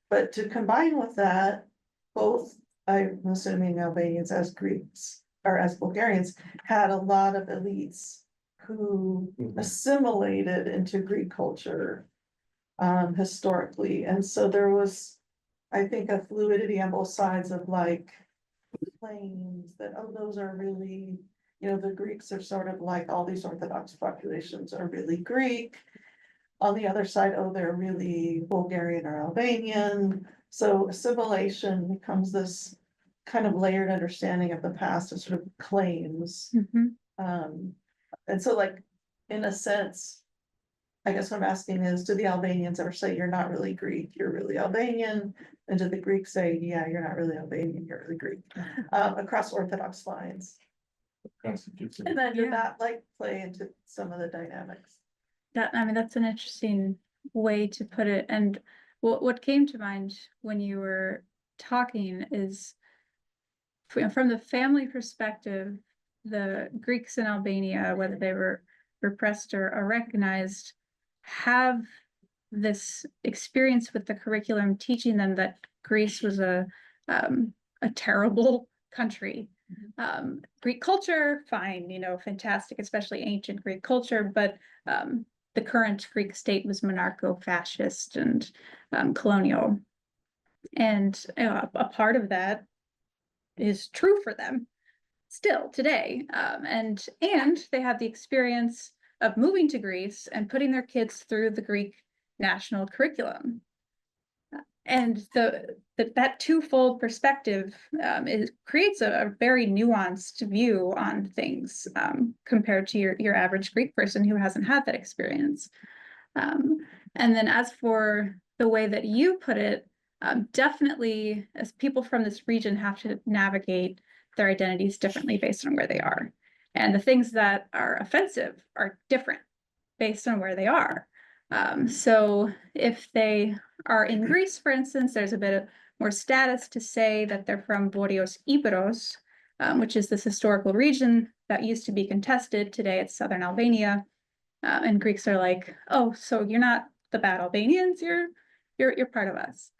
but to combine with that, both, I'm assuming Albanians as Greeks or as Bulgarians had a lot of elites who assimilated into Greek culture historically. And so there was, I think, a fluidity on both sides of like claims that, oh, those are really, the Greeks are sort of like all these Orthodox populations are really Greek. On the other side, oh, they're really Bulgarian or Albanian. So assimilation becomes this kind of layered understanding of the past as sort of claims. And so, like, in a sense, I guess what I'm asking is, do the Albanians ever say you're not really Greek, you're really Albanian? And do the Greeks say, yeah, you're not really Albanian, you're really Greek, across Orthodox lines? And then did that like play into some of the dynamics? That's an interesting way to put it. And what came to mind when you were talking is, from the family perspective, the Greeks in Albania, whether they were repressed or recognized, have this experience with the curriculum teaching them that Greece was a terrible country. Greek culture, fine, fantastic, especially ancient Greek culture, but the current Greek state was monarcho-fascist and colonial. And a part of that is true for them still today. And they have the experience of moving to Greece and putting their kids through the Greek national curriculum. And that twofold perspective creates a very nuanced view on things compared to your average Greek person who hasn't had that experience. And then as for the way that you put it, definitely, as people from this region have to navigate their identities differently based on where they are. And the things that are offensive are different based on where they are. So if they are in Greece, for instance, there's a bit of more status to say that they're from Vorios Iberos, which is this historical region that used to be contested. Today it's southern Albania. And Greeks are like, oh, so you're not the bad Albanians, you're part of us.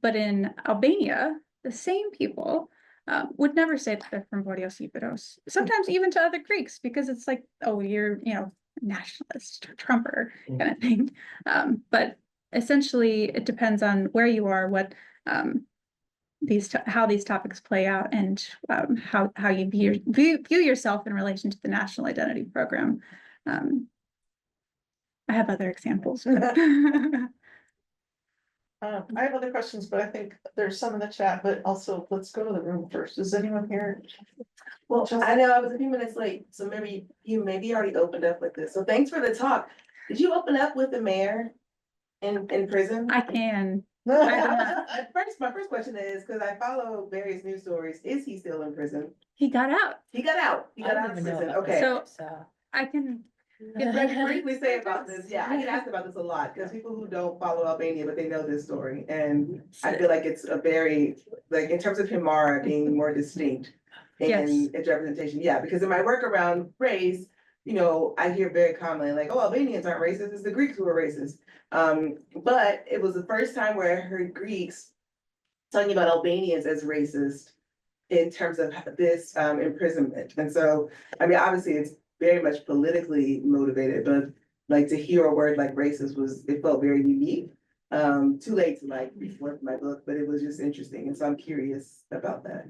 But in Albania, the same people would never say that they're from Vorios Iberos, sometimes even to other Greeks, because it's like, oh, you're, nationalist, Trumper kind of thing. But essentially, it depends on where you are, what how these topics play out, and how you view yourself in relation to the national identity program. I have other examples. But I have other questions, but I think there's some in the chat, but also let's go to the room first. Is anyone here? Well, I know I was a few minutes late, so maybe you already opened up with this. So thanks for the talk. Did you open up with the mayor in prison? I can. My first question is, because I follow various news stories, is he still in prison? He got out. He got out. He got out of prison. Okay. So I can. Briefly say about this. Yeah, I get asked about this a lot because people who don't follow Albania, but they know this story. And I feel like it's a very, like, in terms of Himara being more distinct in its representation. Yeah, because in my work around race, I hear very commonly like, oh, Albanians aren't racist, it's the Greeks who are racist. But it was the first time where I heard Greeks talking about Albanians as racist in terms of this imprisonment. And so, I mean, obviously it's very much politically motivated, but like to hear a word like racist it felt very unique. Too late to like reform my book, but it was just interesting. And so I'm curious about that.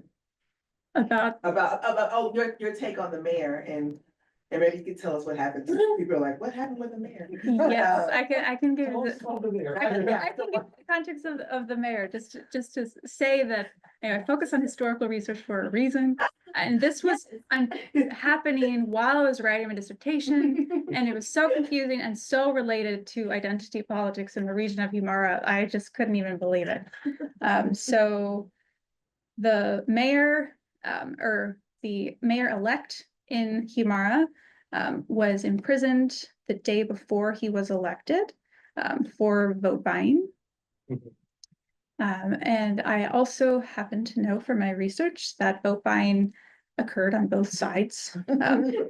About your take on the mayor, and maybe you could tell us what happened. People are like, what happened with the mayor? Yes, I can give you Tell us about the mayor. I can give the context of the mayor, just to say that I focus on historical research for a reason. And this was happening while I was writing my dissertation, and it was so confusing and so related to identity politics in the region of Himara. I just couldn't even believe it. So the mayor, or the mayor-elect in Himara, was imprisoned the day before he was elected for vote buying. And I also happen to know from my research that vote buying occurred on both sides.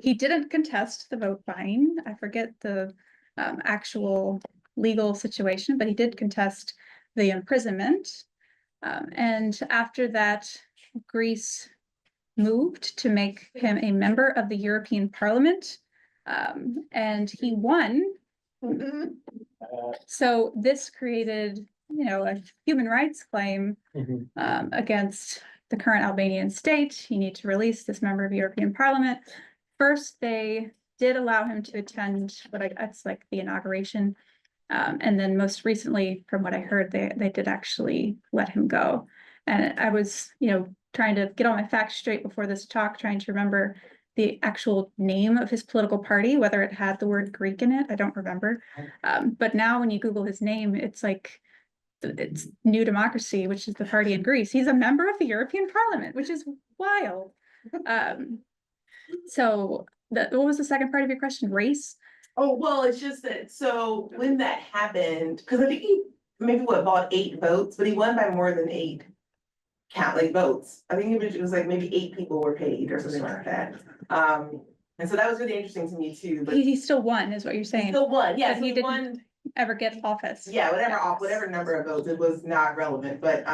He didn't contest the vote buying. I forget the actual legal situation, but he did contest the imprisonment. And after that, Greece moved to make him a member of the European Parliament, and he won. So this created, a human rights claim against the current Albanian state. You need to release this member of European Parliament. First, they did allow him to attend it's like the inauguration. And then most recently, from what I heard, they did actually let him go. And I was, trying to get all my facts straight before this talk, trying to remember the actual name of his political party, whether it had the word Greek in it, I don't remember. But now when you Google his name, it's like, it's New Democracy, which is the party in Greece. He's a member of the European Parliament, which is wild. So what was the second part of your question? Race? Oh, well, it's just that, so when that happened, because I think he maybe bought 8 votes, but he won by more than 8 votes. I think it was like maybe 8 people were paid or something like that. And so that was really interesting to me too, but He still won, is what you're he saying. still won, yeah, But so he he didn't won. ever get office. Yeah, whatever number of votes, it was not relevant, but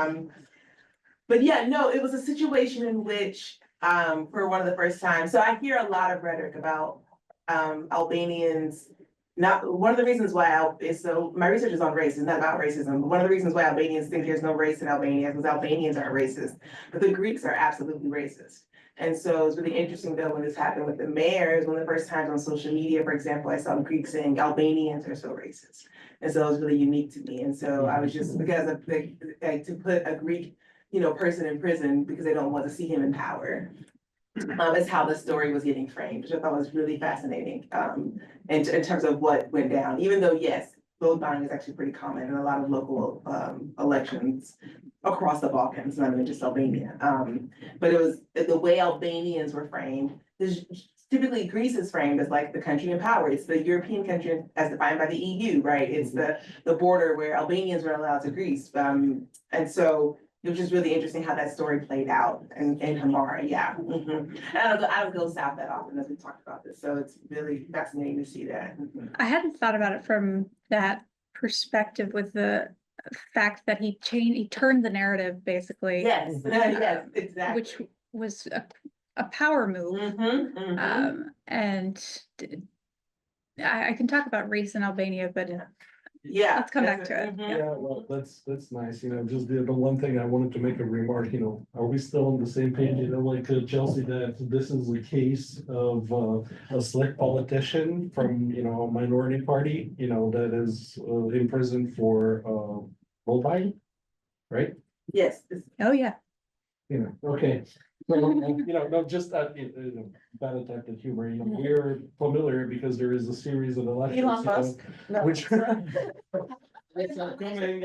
yeah, no, it was a situation in which, for one of the first times, so I hear a lot of rhetoric about, Albanians. Not, one of the reasons why my research is on race, it's not about racism, but one of the reasons why Albanians think there's no race in Albania is because Albanians aren't racist, but the Greeks are absolutely racist. And so it's really interesting though, when this happened with the mayor, it was one of the first times on social media, for example, I saw Greeks saying Albanians are so racist. And so it was really unique to me. And so I was just, because of to put a Greek, person in prison because they don't want to see him in power. Is how the story was getting framed, which I thought was really fascinating. In terms of what went down, even though, yes, vote buying is actually pretty common in a lot of local elections across the Balkans, not even just Albania. But it was the way Albanians were framed. typically Greece is framed as like the country in power. It's the European country as defined by the EU, right? It's the border where Albanians were allowed to Greece. And so it was just really interesting how that story played out in Hamara, yeah. And I don't go south that often as we talked about this, so it's really fascinating to see that. I hadn't thought about it from that perspective with the fact that he turned the narrative basically. Yes, yes, exactly. Which was a power move. And I can talk about race in Albania, but Yeah. let's come back to it. Mhm. Yeah, well, that's nice, just the one thing I wanted to make a remark, are we still on the same page, like Chelsea, that this is a case of a slick politician from, a minority party, that is in prison for vote buying, right? Yes. Oh, yeah. Okay. So, no, just that, bad attempt at humor, we're familiar because there is a series of elections. Elon Musk. No. Which. It's coming,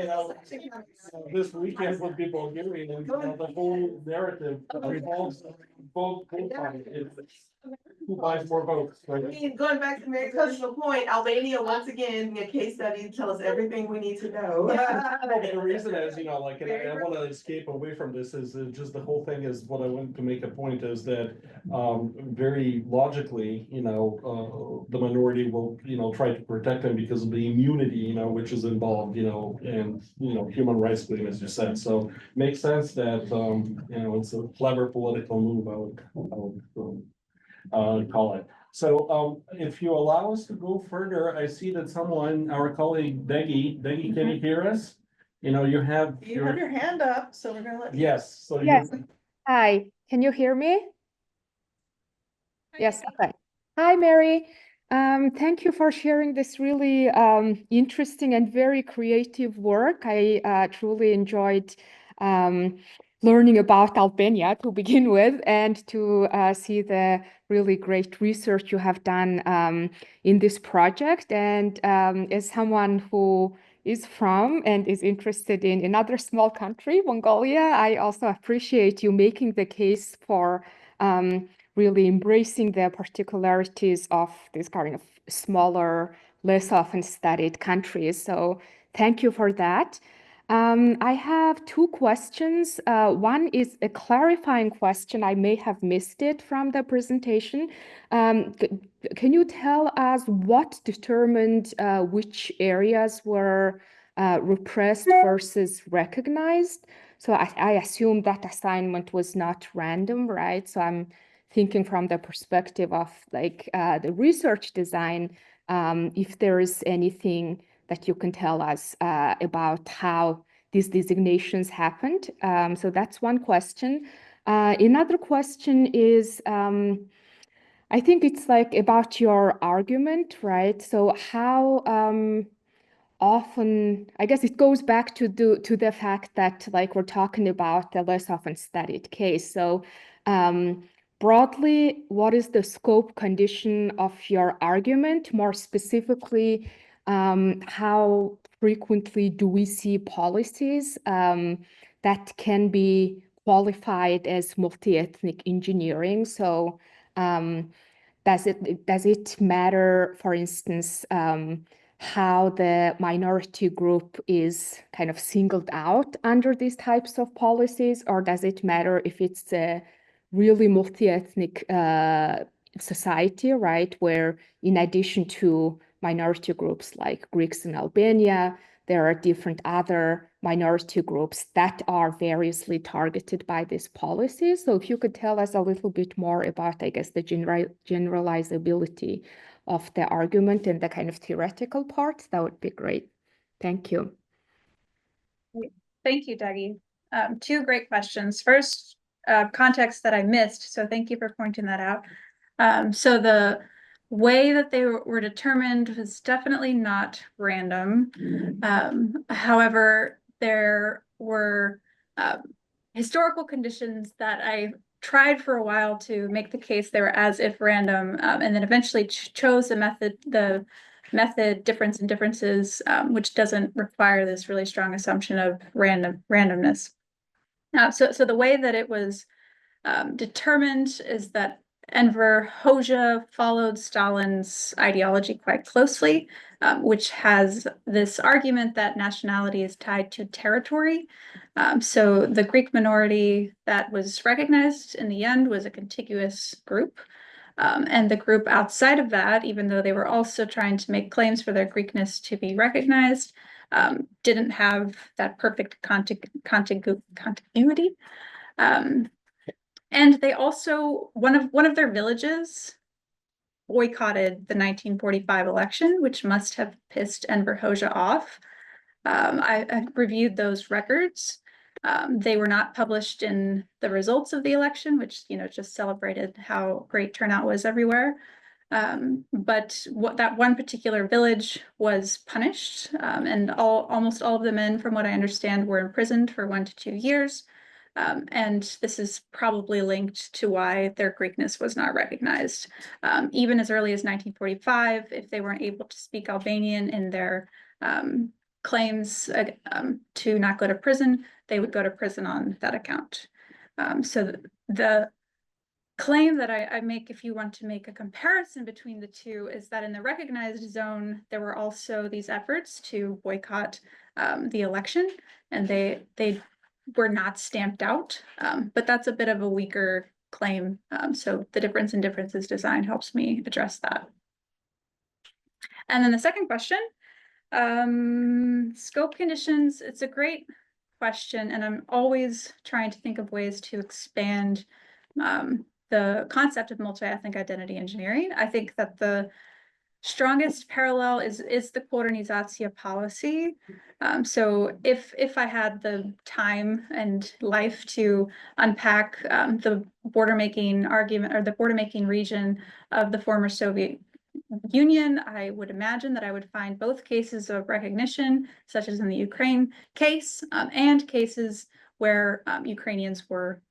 this weekend would be Bulgarian, and the whole narrative revolves both parties. Who buys more votes, I right? mean, going back to Mary's original point, Albania, once again, a case study, tell us everything we need to know. But the reason is, and I want to escape away from this is just the whole thing is what I want to make a point is that very logically, the minority will, try to protect them because of the immunity, which is involved, and, human rights claim, as you said. So makes sense that, it's a clever political move, I would call it. So, if you allow us to go further, I see that our colleague Deggy, can you hear us? You have You have your hand up, so we're gonna let you. yes, so Yes. Hi, can you hear me? Yes, okay. Hi, Mary. Thank you for sharing this really interesting and very creative work. I truly enjoyed learning about Albania to begin with, and to see the really great research you have done in this project. And as someone who is from and is interested in another small country, Mongolia, I also appreciate you making the case for really embracing the particularities of this kind of smaller, less often studied countries. So thank you for that. I have two questions. One is a clarifying question. I may have missed it from the presentation. Can you tell us what determined which areas were repressed versus recognized? So I assume that assignment was not random, right? So I'm thinking from the perspective of like the research design, if there is anything that you can tell us about how these designations happened. So that's one question. Another question is, I think it's like about your argument, right? So how often, I guess it goes back to the fact that like we're talking about a less often studied case. So broadly, what is the scope condition of your argument? More specifically, how frequently do we see policies that can be qualified as multi-ethnic engineering? So does it matter, for instance, how the minority group is kind of singled out under these types of policies, or does it matter if it's a really multi-ethnic society, right, where in addition to minority groups like Greeks in Albania, there are different other minority groups that are variously targeted by this policy. So if you could tell us a little bit more about, I guess, the generalizability of the argument and the kind of theoretical part, that would be great. Thank you. Thank you, Dougie. Two great questions. First, context that I missed, so thank you for pointing that out. So the way that they were determined was definitely not random. However, there were historical conditions that I tried for a while to make the case they were as if random, and then eventually chose the method difference and differences, which doesn't require this really strong assumption of randomness. So the way that it was determined is that Enver Hoxha followed Stalin's ideology quite closely, which has this argument that nationality is tied to territory. So the Greek minority that was recognized in the end was a contiguous group. And the group outside of that, even though they were also trying to make claims for their Greekness to be recognized, didn't have that perfect continuity. And they also, one of their villages boycotted the 1945 election, which must have pissed Enver Hoxha off. I reviewed those records. They were not published in the results of the election, which, you know, just celebrated how great turnout was everywhere. But what that one particular village was punished, and almost all of the men, from what I understand, were imprisoned for 1 to 2 years. And this is probably linked to why their Greekness was not recognized. Even as early as 1945, if they weren't able to speak Albanian in their claims to not go to prison, they would go to prison on that account. So the claim that I make, if you want to make a comparison between the two, is that in the recognized zone, there were also these efforts to boycott the election, and they were not stamped out. But that's a bit of a weaker claim. So the difference in differences design helps me address that. And then the second question, scope conditions, it's a great question, and I'm always trying to think of ways to expand the concept of multi-ethnic identity engineering. I think that the strongest parallel is the Koordinacja policy. So if I had the time and life to unpack the border making argument, or the border making region of the former Soviet Union, I would imagine that I would find both cases of recognition, such as in the Ukraine case, and cases where Ukrainians were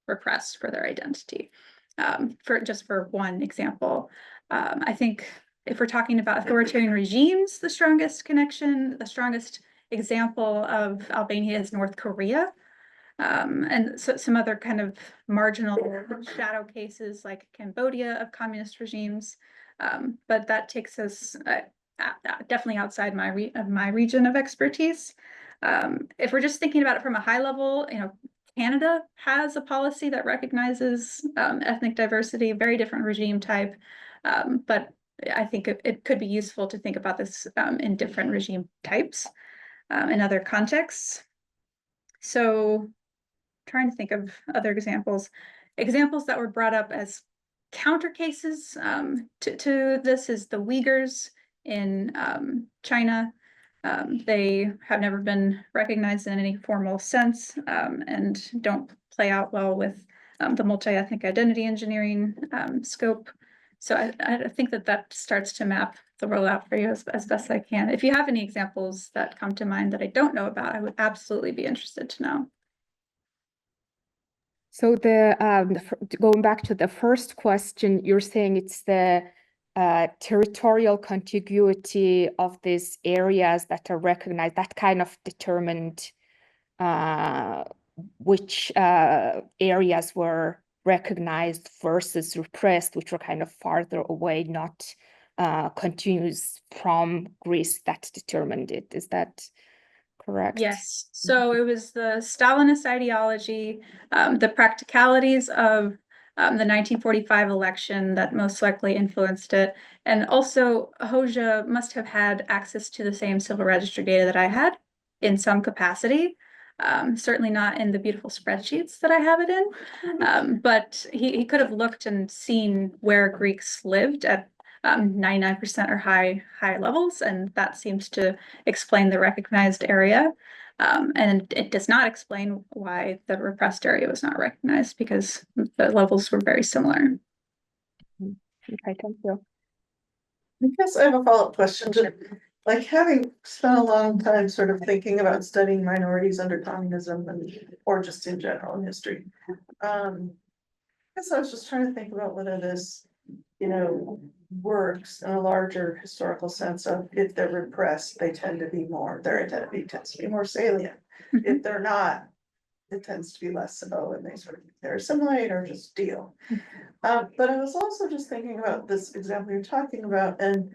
repressed for their identity. For one example, I think if we're talking about authoritarian regimes, the strongest connection, the strongest example of Albania is North Korea. And so some other kind of marginal shadow cases like Cambodia of communist regimes. But that takes us definitely outside my region of expertise. If we're just thinking about it from a high level, you know, Canada has a policy that recognizes ethnic diversity, very different regime type. But I think it could be useful to think about this in different regime types in other contexts. So trying to think of other examples that were brought up as counter cases to this is the Uyghurs in China. They have never been recognized in any formal sense and don't play out well with the multi-ethnic identity engineering scope. So I think that starts to map the rollout for you as best I can. If you have any examples that come to mind that I don't know about, I would absolutely be interested to know. So going back to the first question, you're saying it's the territorial contiguity of these areas that are recognized, that kind of determined which areas were recognized versus repressed, which were kind of farther away, not continuous from Greece, that determined it. Is that correct? Yes. So it was the Stalinist ideology, the practicalities of the 1945 election that most likely influenced it. And also, Hoxha must have had access to the same civil registry data that I had in some capacity. Certainly not in the beautiful spreadsheets that I have it in. But he could have looked and seen where Greeks lived at 99% or high levels, and that seems to explain the recognized area. And it does not explain why the repressed area was not recognized, because the levels were very similar. Okay, thank you. I guess I have a follow-up question to, like, having spent a long time sort of thinking about studying minorities under communism or just in general in history. I guess I was just trying to think about whether this, you know, works in a larger historical sense of, if they're repressed, they tend to be more, their identity tends to be more salient. If they're not, it tends to be less so, and they sort of either assimilate or just deal. But I was also just thinking about this example you're talking about, and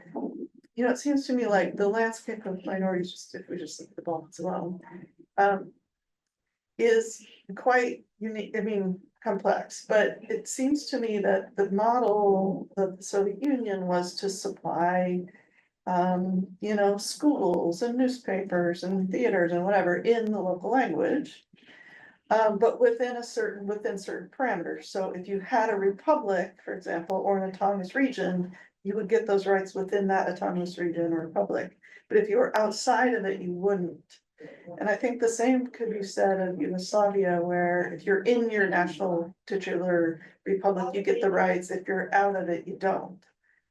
it seems to me like the landscape of minorities, just if we just look at the Balkans alone, is quite unique, I mean, complex, but it seems to me that the model of the Soviet Union was to supply schools and newspapers and theaters and whatever in the local language. But within certain parameters. So if you had a republic, for example, or an autonomous region, you would get those rights within that autonomous region or republic. But if you were outside of it, you wouldn't. And I think the same could be said of Yugoslavia, where if you're in your national titular republic, you get the rights. If you're out of it, you don't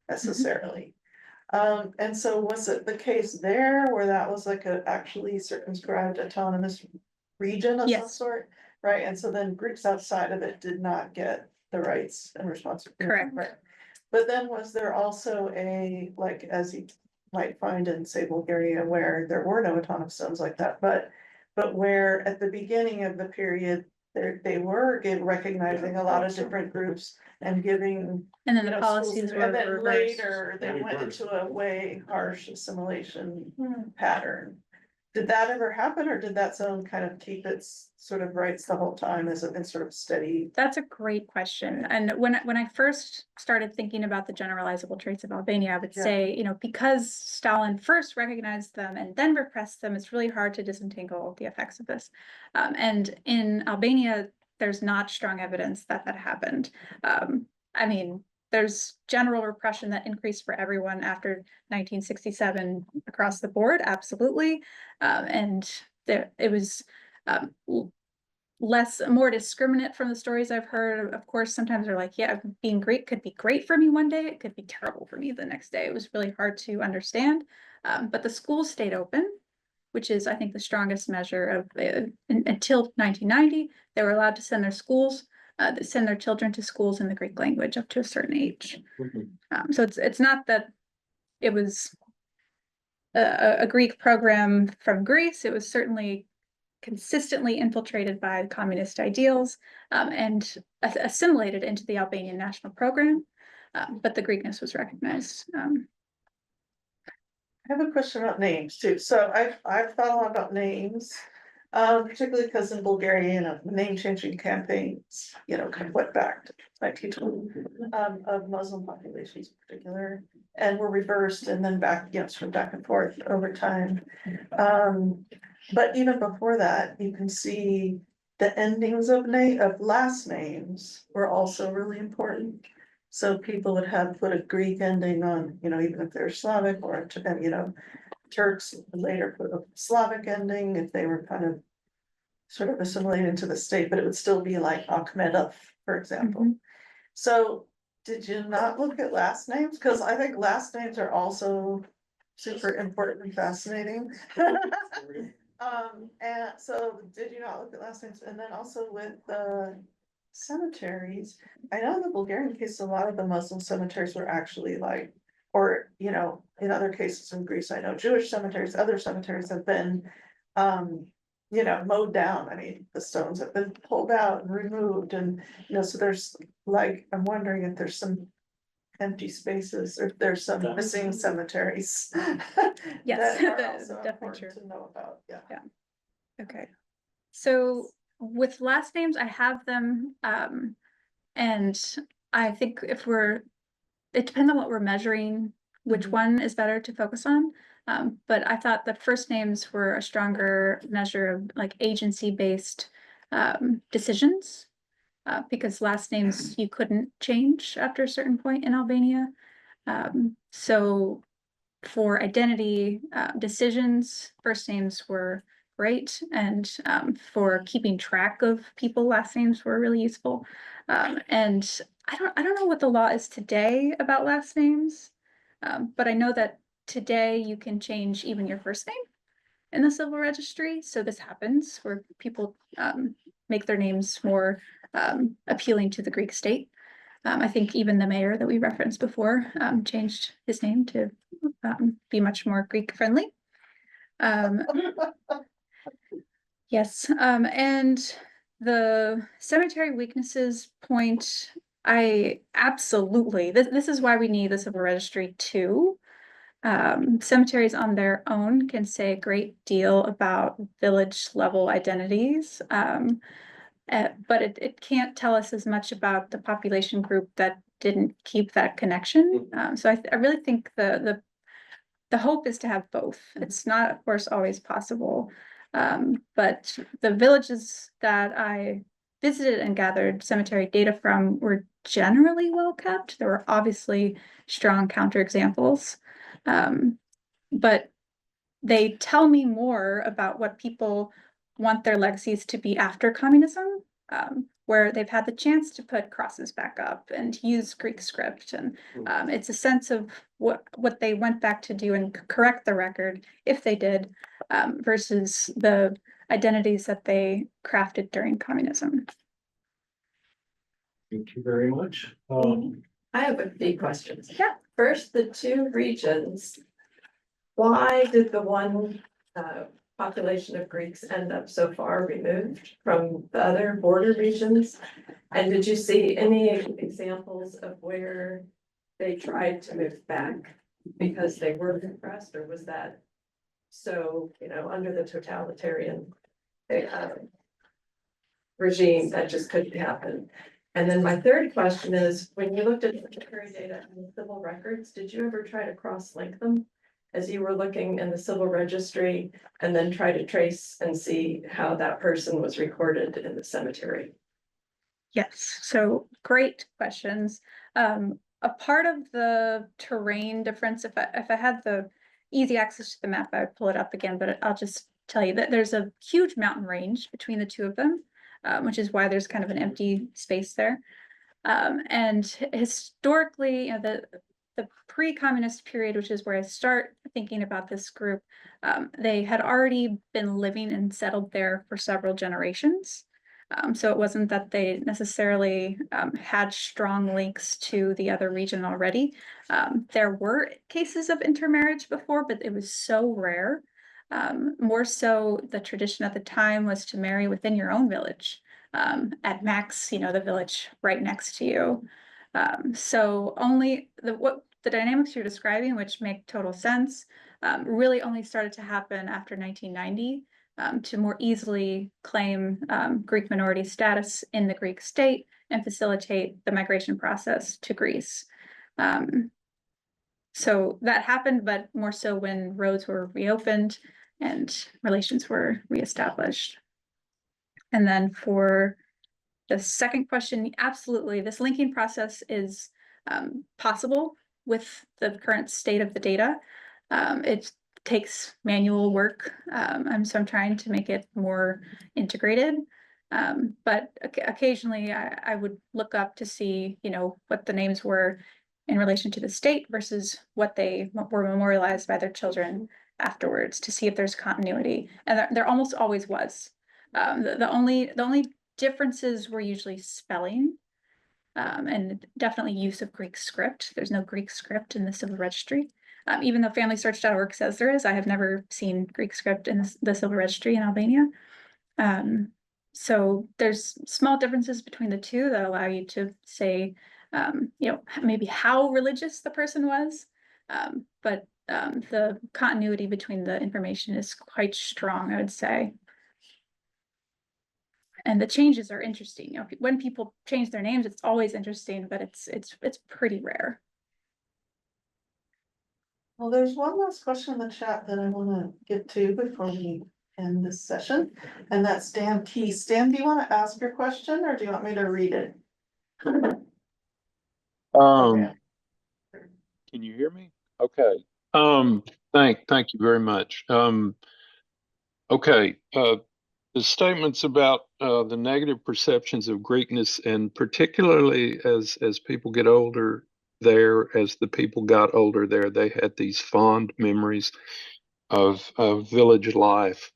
necessarily. And so was it the case there where that was like a actually circumscribed autonomous region of some Yes. sort? Right, and so then Greeks outside of it did not get the rights and responsibilities. Correct. Right. But then was there also like, as you might find in, say, Bulgaria, where there were no autonomous zones like that, but where at the beginning of the period, they were recognizing a lot of different groups and giving. And then the schools, policies were and then reversed. later, they went into a way harsh assimilation pattern. Did that ever happen, or did that zone kind of keep its sort of rights the whole time as a sort of steady? That's a great question. And when I first started thinking about the generalizable traits of Albania, I would Yeah. say, because Stalin first recognized them and then repressed them, it's really hard to disentangle the effects of this. And in Albania, there's not strong evidence that happened. I mean, there's general repression that increased for everyone after 1967 across the board, absolutely. And it was more discriminate from the stories I've heard. Of course, sometimes they're like, yeah, being Greek could be great for me one day, it could be terrible for me the next day. It was really hard to understand. But the schools stayed open, which is, I think, the strongest measure of until 1990, they were allowed to send their children to schools in the Greek language up to a certain age. So it's not that it was a Greek program from Greece. It was certainly consistently infiltrated by communist ideals and assimilated into the Albanian national program, but the Greekness was recognized. I have a question about names too. So I've thought a lot about names, particularly because in Bulgaria, name changing campaigns, kind of went back to 1920, of Muslim populations in particular, and were reversed and then back, sort of back and forth over time. But even before that, you can see the endings of last names were also really important. So people would put a Greek ending on, even if they're Slavic, or, Turks later put a Slavic ending if they were kind of sort of assimilated into the state, but it would still be like Akhmedov, for example. So did you not look at last names? Because I think last names are also super important and fascinating. And so did you not look at last names? And then also with the cemeteries, I know in the Bulgarian case, a lot of the Muslim cemeteries were actually like, or, in other cases in Greece, I know Jewish cemeteries, other cemeteries have been, mowed down. I mean, the stones have been pulled out and removed, and, so there's like, I'm wondering if there's some empty spaces, or if there's some missing cemeteries. Yes, that are also definitely important true. to know about, yeah. Okay, so with last names, I have them, and I think it depends on what we're measuring, which one is better to focus on. But I thought the first names were a stronger measure of like agency-based decisions, because last names you couldn't change after a certain point in Albania. So for identity decisions, first names were great, and for keeping track of people, last names were really useful. And I don't know what the law is today about last names, but I know that today you can change even your first name in the civil registry. So this happens where people make their names more appealing to the Greek state. I think even the mayor that we referenced before changed his name to be much more Greek friendly. Yes, and the cemetery weaknesses point, I absolutely, this is why we need the civil registry too. Cemeteries on their own can say a great deal about village level identities. But it can't tell us as much about the population group that didn't keep that connection. So I really think the hope is to have both. It's not, of course, always possible. But the villages that I visited and gathered cemetery data from were generally well kept. There were obviously strong counterexamples. But they tell me more about what people want their legacies to be after communism, where they've had the chance to put crosses back up and use Greek script. And it's a sense of what they went back to do and correct the record, if they did, versus the identities that they crafted during communism. Thank you very much. I have a few questions. Yeah. First, the two regions. Why did the one population of Greeks end up so far removed from the other border regions? And did you see any examples of where they tried to move back because they were repressed, or was that so, under the totalitarian regime that just couldn't happen? And then my third question is, when you looked at cemetery data and the civil records, did you ever try to cross-link them as you were looking in the civil registry and then try to trace and see how that person was recorded in the cemetery? Yes, so great questions. A part of the terrain difference, if I had the easy access to the map, I would pull it up again, but I'll just tell you that there's a huge mountain range between the two of them, which is why there's kind of an empty space there. And historically, the pre-communist period, which is where I start thinking about this group, they had already been living and settled there for several generations. So it wasn't that they necessarily had strong links to the other region already. There were cases of intermarriage before, but it was so rare. More so, the tradition at the time was to marry within your own village. At max, the village right next to you. So only what the dynamics you're describing, which make total sense, really only started to happen after 1990. To more easily claim Greek minority status in the Greek state and facilitate the migration process to Greece. So that happened, but more so when roads were reopened and relations were reestablished. And then for the second question, absolutely, this linking process is possible with the current state of the data. It takes manual work, so I'm trying to make it more integrated. But occasionally I would look up to see, what the names were in relation to the state versus what they were memorialized by their children afterwards, to see if there's continuity. And there almost always was. The only differences were usually spelling, and definitely use of Greek script. There's no Greek script in the civil registry. Even though FamilySearch.org says there is, I have never seen Greek script in the civil registry in Albania. So there's small differences between the two that allow you to say, maybe how religious the person was. But the continuity between the information is quite strong, I would say. And the changes are interesting. When people change their names, it's always interesting, but it's pretty rare. Well, there's one last question in the chat that I wanna get to before we end this session, and that's Dan T. Stan, do you wanna ask your question, or do you want me to read it? Can you hear me? Okay. Thank you very much. Okay. The statements about the negative perceptions of Greekness, and particularly as people get older there, as the people got older there, they had these fond memories of village life.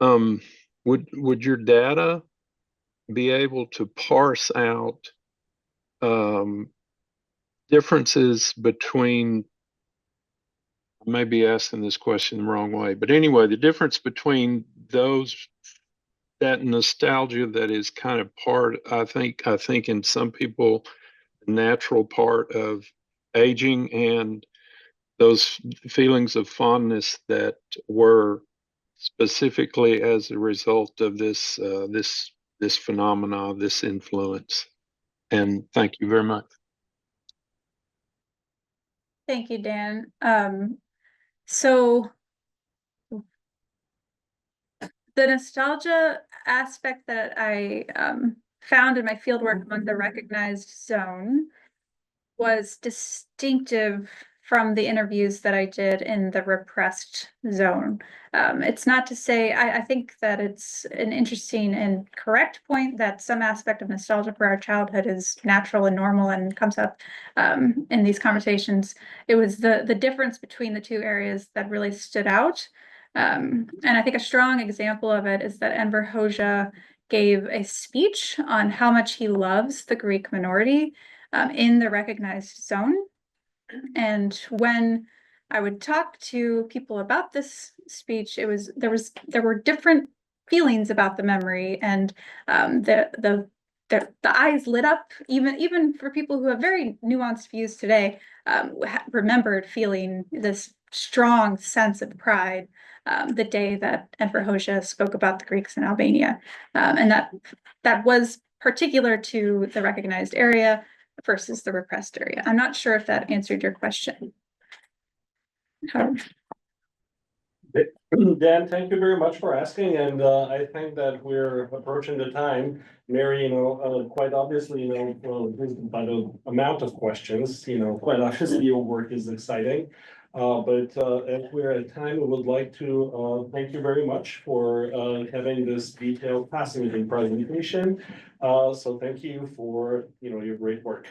Would your data be able to parse out differences between, I may be asking this question the wrong way, but anyway, the difference between those that nostalgia that is kind of part, I think in some people, a natural part of aging, and those feelings of fondness that were specifically as a result of this phenomena, this influence. And thank you very much. Thank you, Dan. So the nostalgia aspect that I found in my fieldwork among the recognized zone was distinctive from the interviews that I did in the repressed zone. It's not to say, I think that it's an interesting and correct point that some aspect of nostalgia for our childhood is natural and normal and comes up in these conversations. It was the difference between the two areas that really stood out. And I think a strong example of it is that Enver Hoxha gave a speech on how much he loves the Greek minority in the recognized zone. And when I would talk to people about this speech, there were different feelings about the memory, and the eyes lit up, even for people who have very nuanced views today, remembered feeling this strong sense of pride the day that Enver Hoxha spoke about the Greeks in Albania, and that was particular to the recognized area versus the repressed area. I'm not sure if that answered your question. Dan, thank you very much for asking, and I think that we're approaching the time. Mary, quite obviously, by the amount of questions, quite obviously your work is exciting. But as we're at time, we would like to thank you very much for having this detailed, fascinating presentation. So thank you for your great work.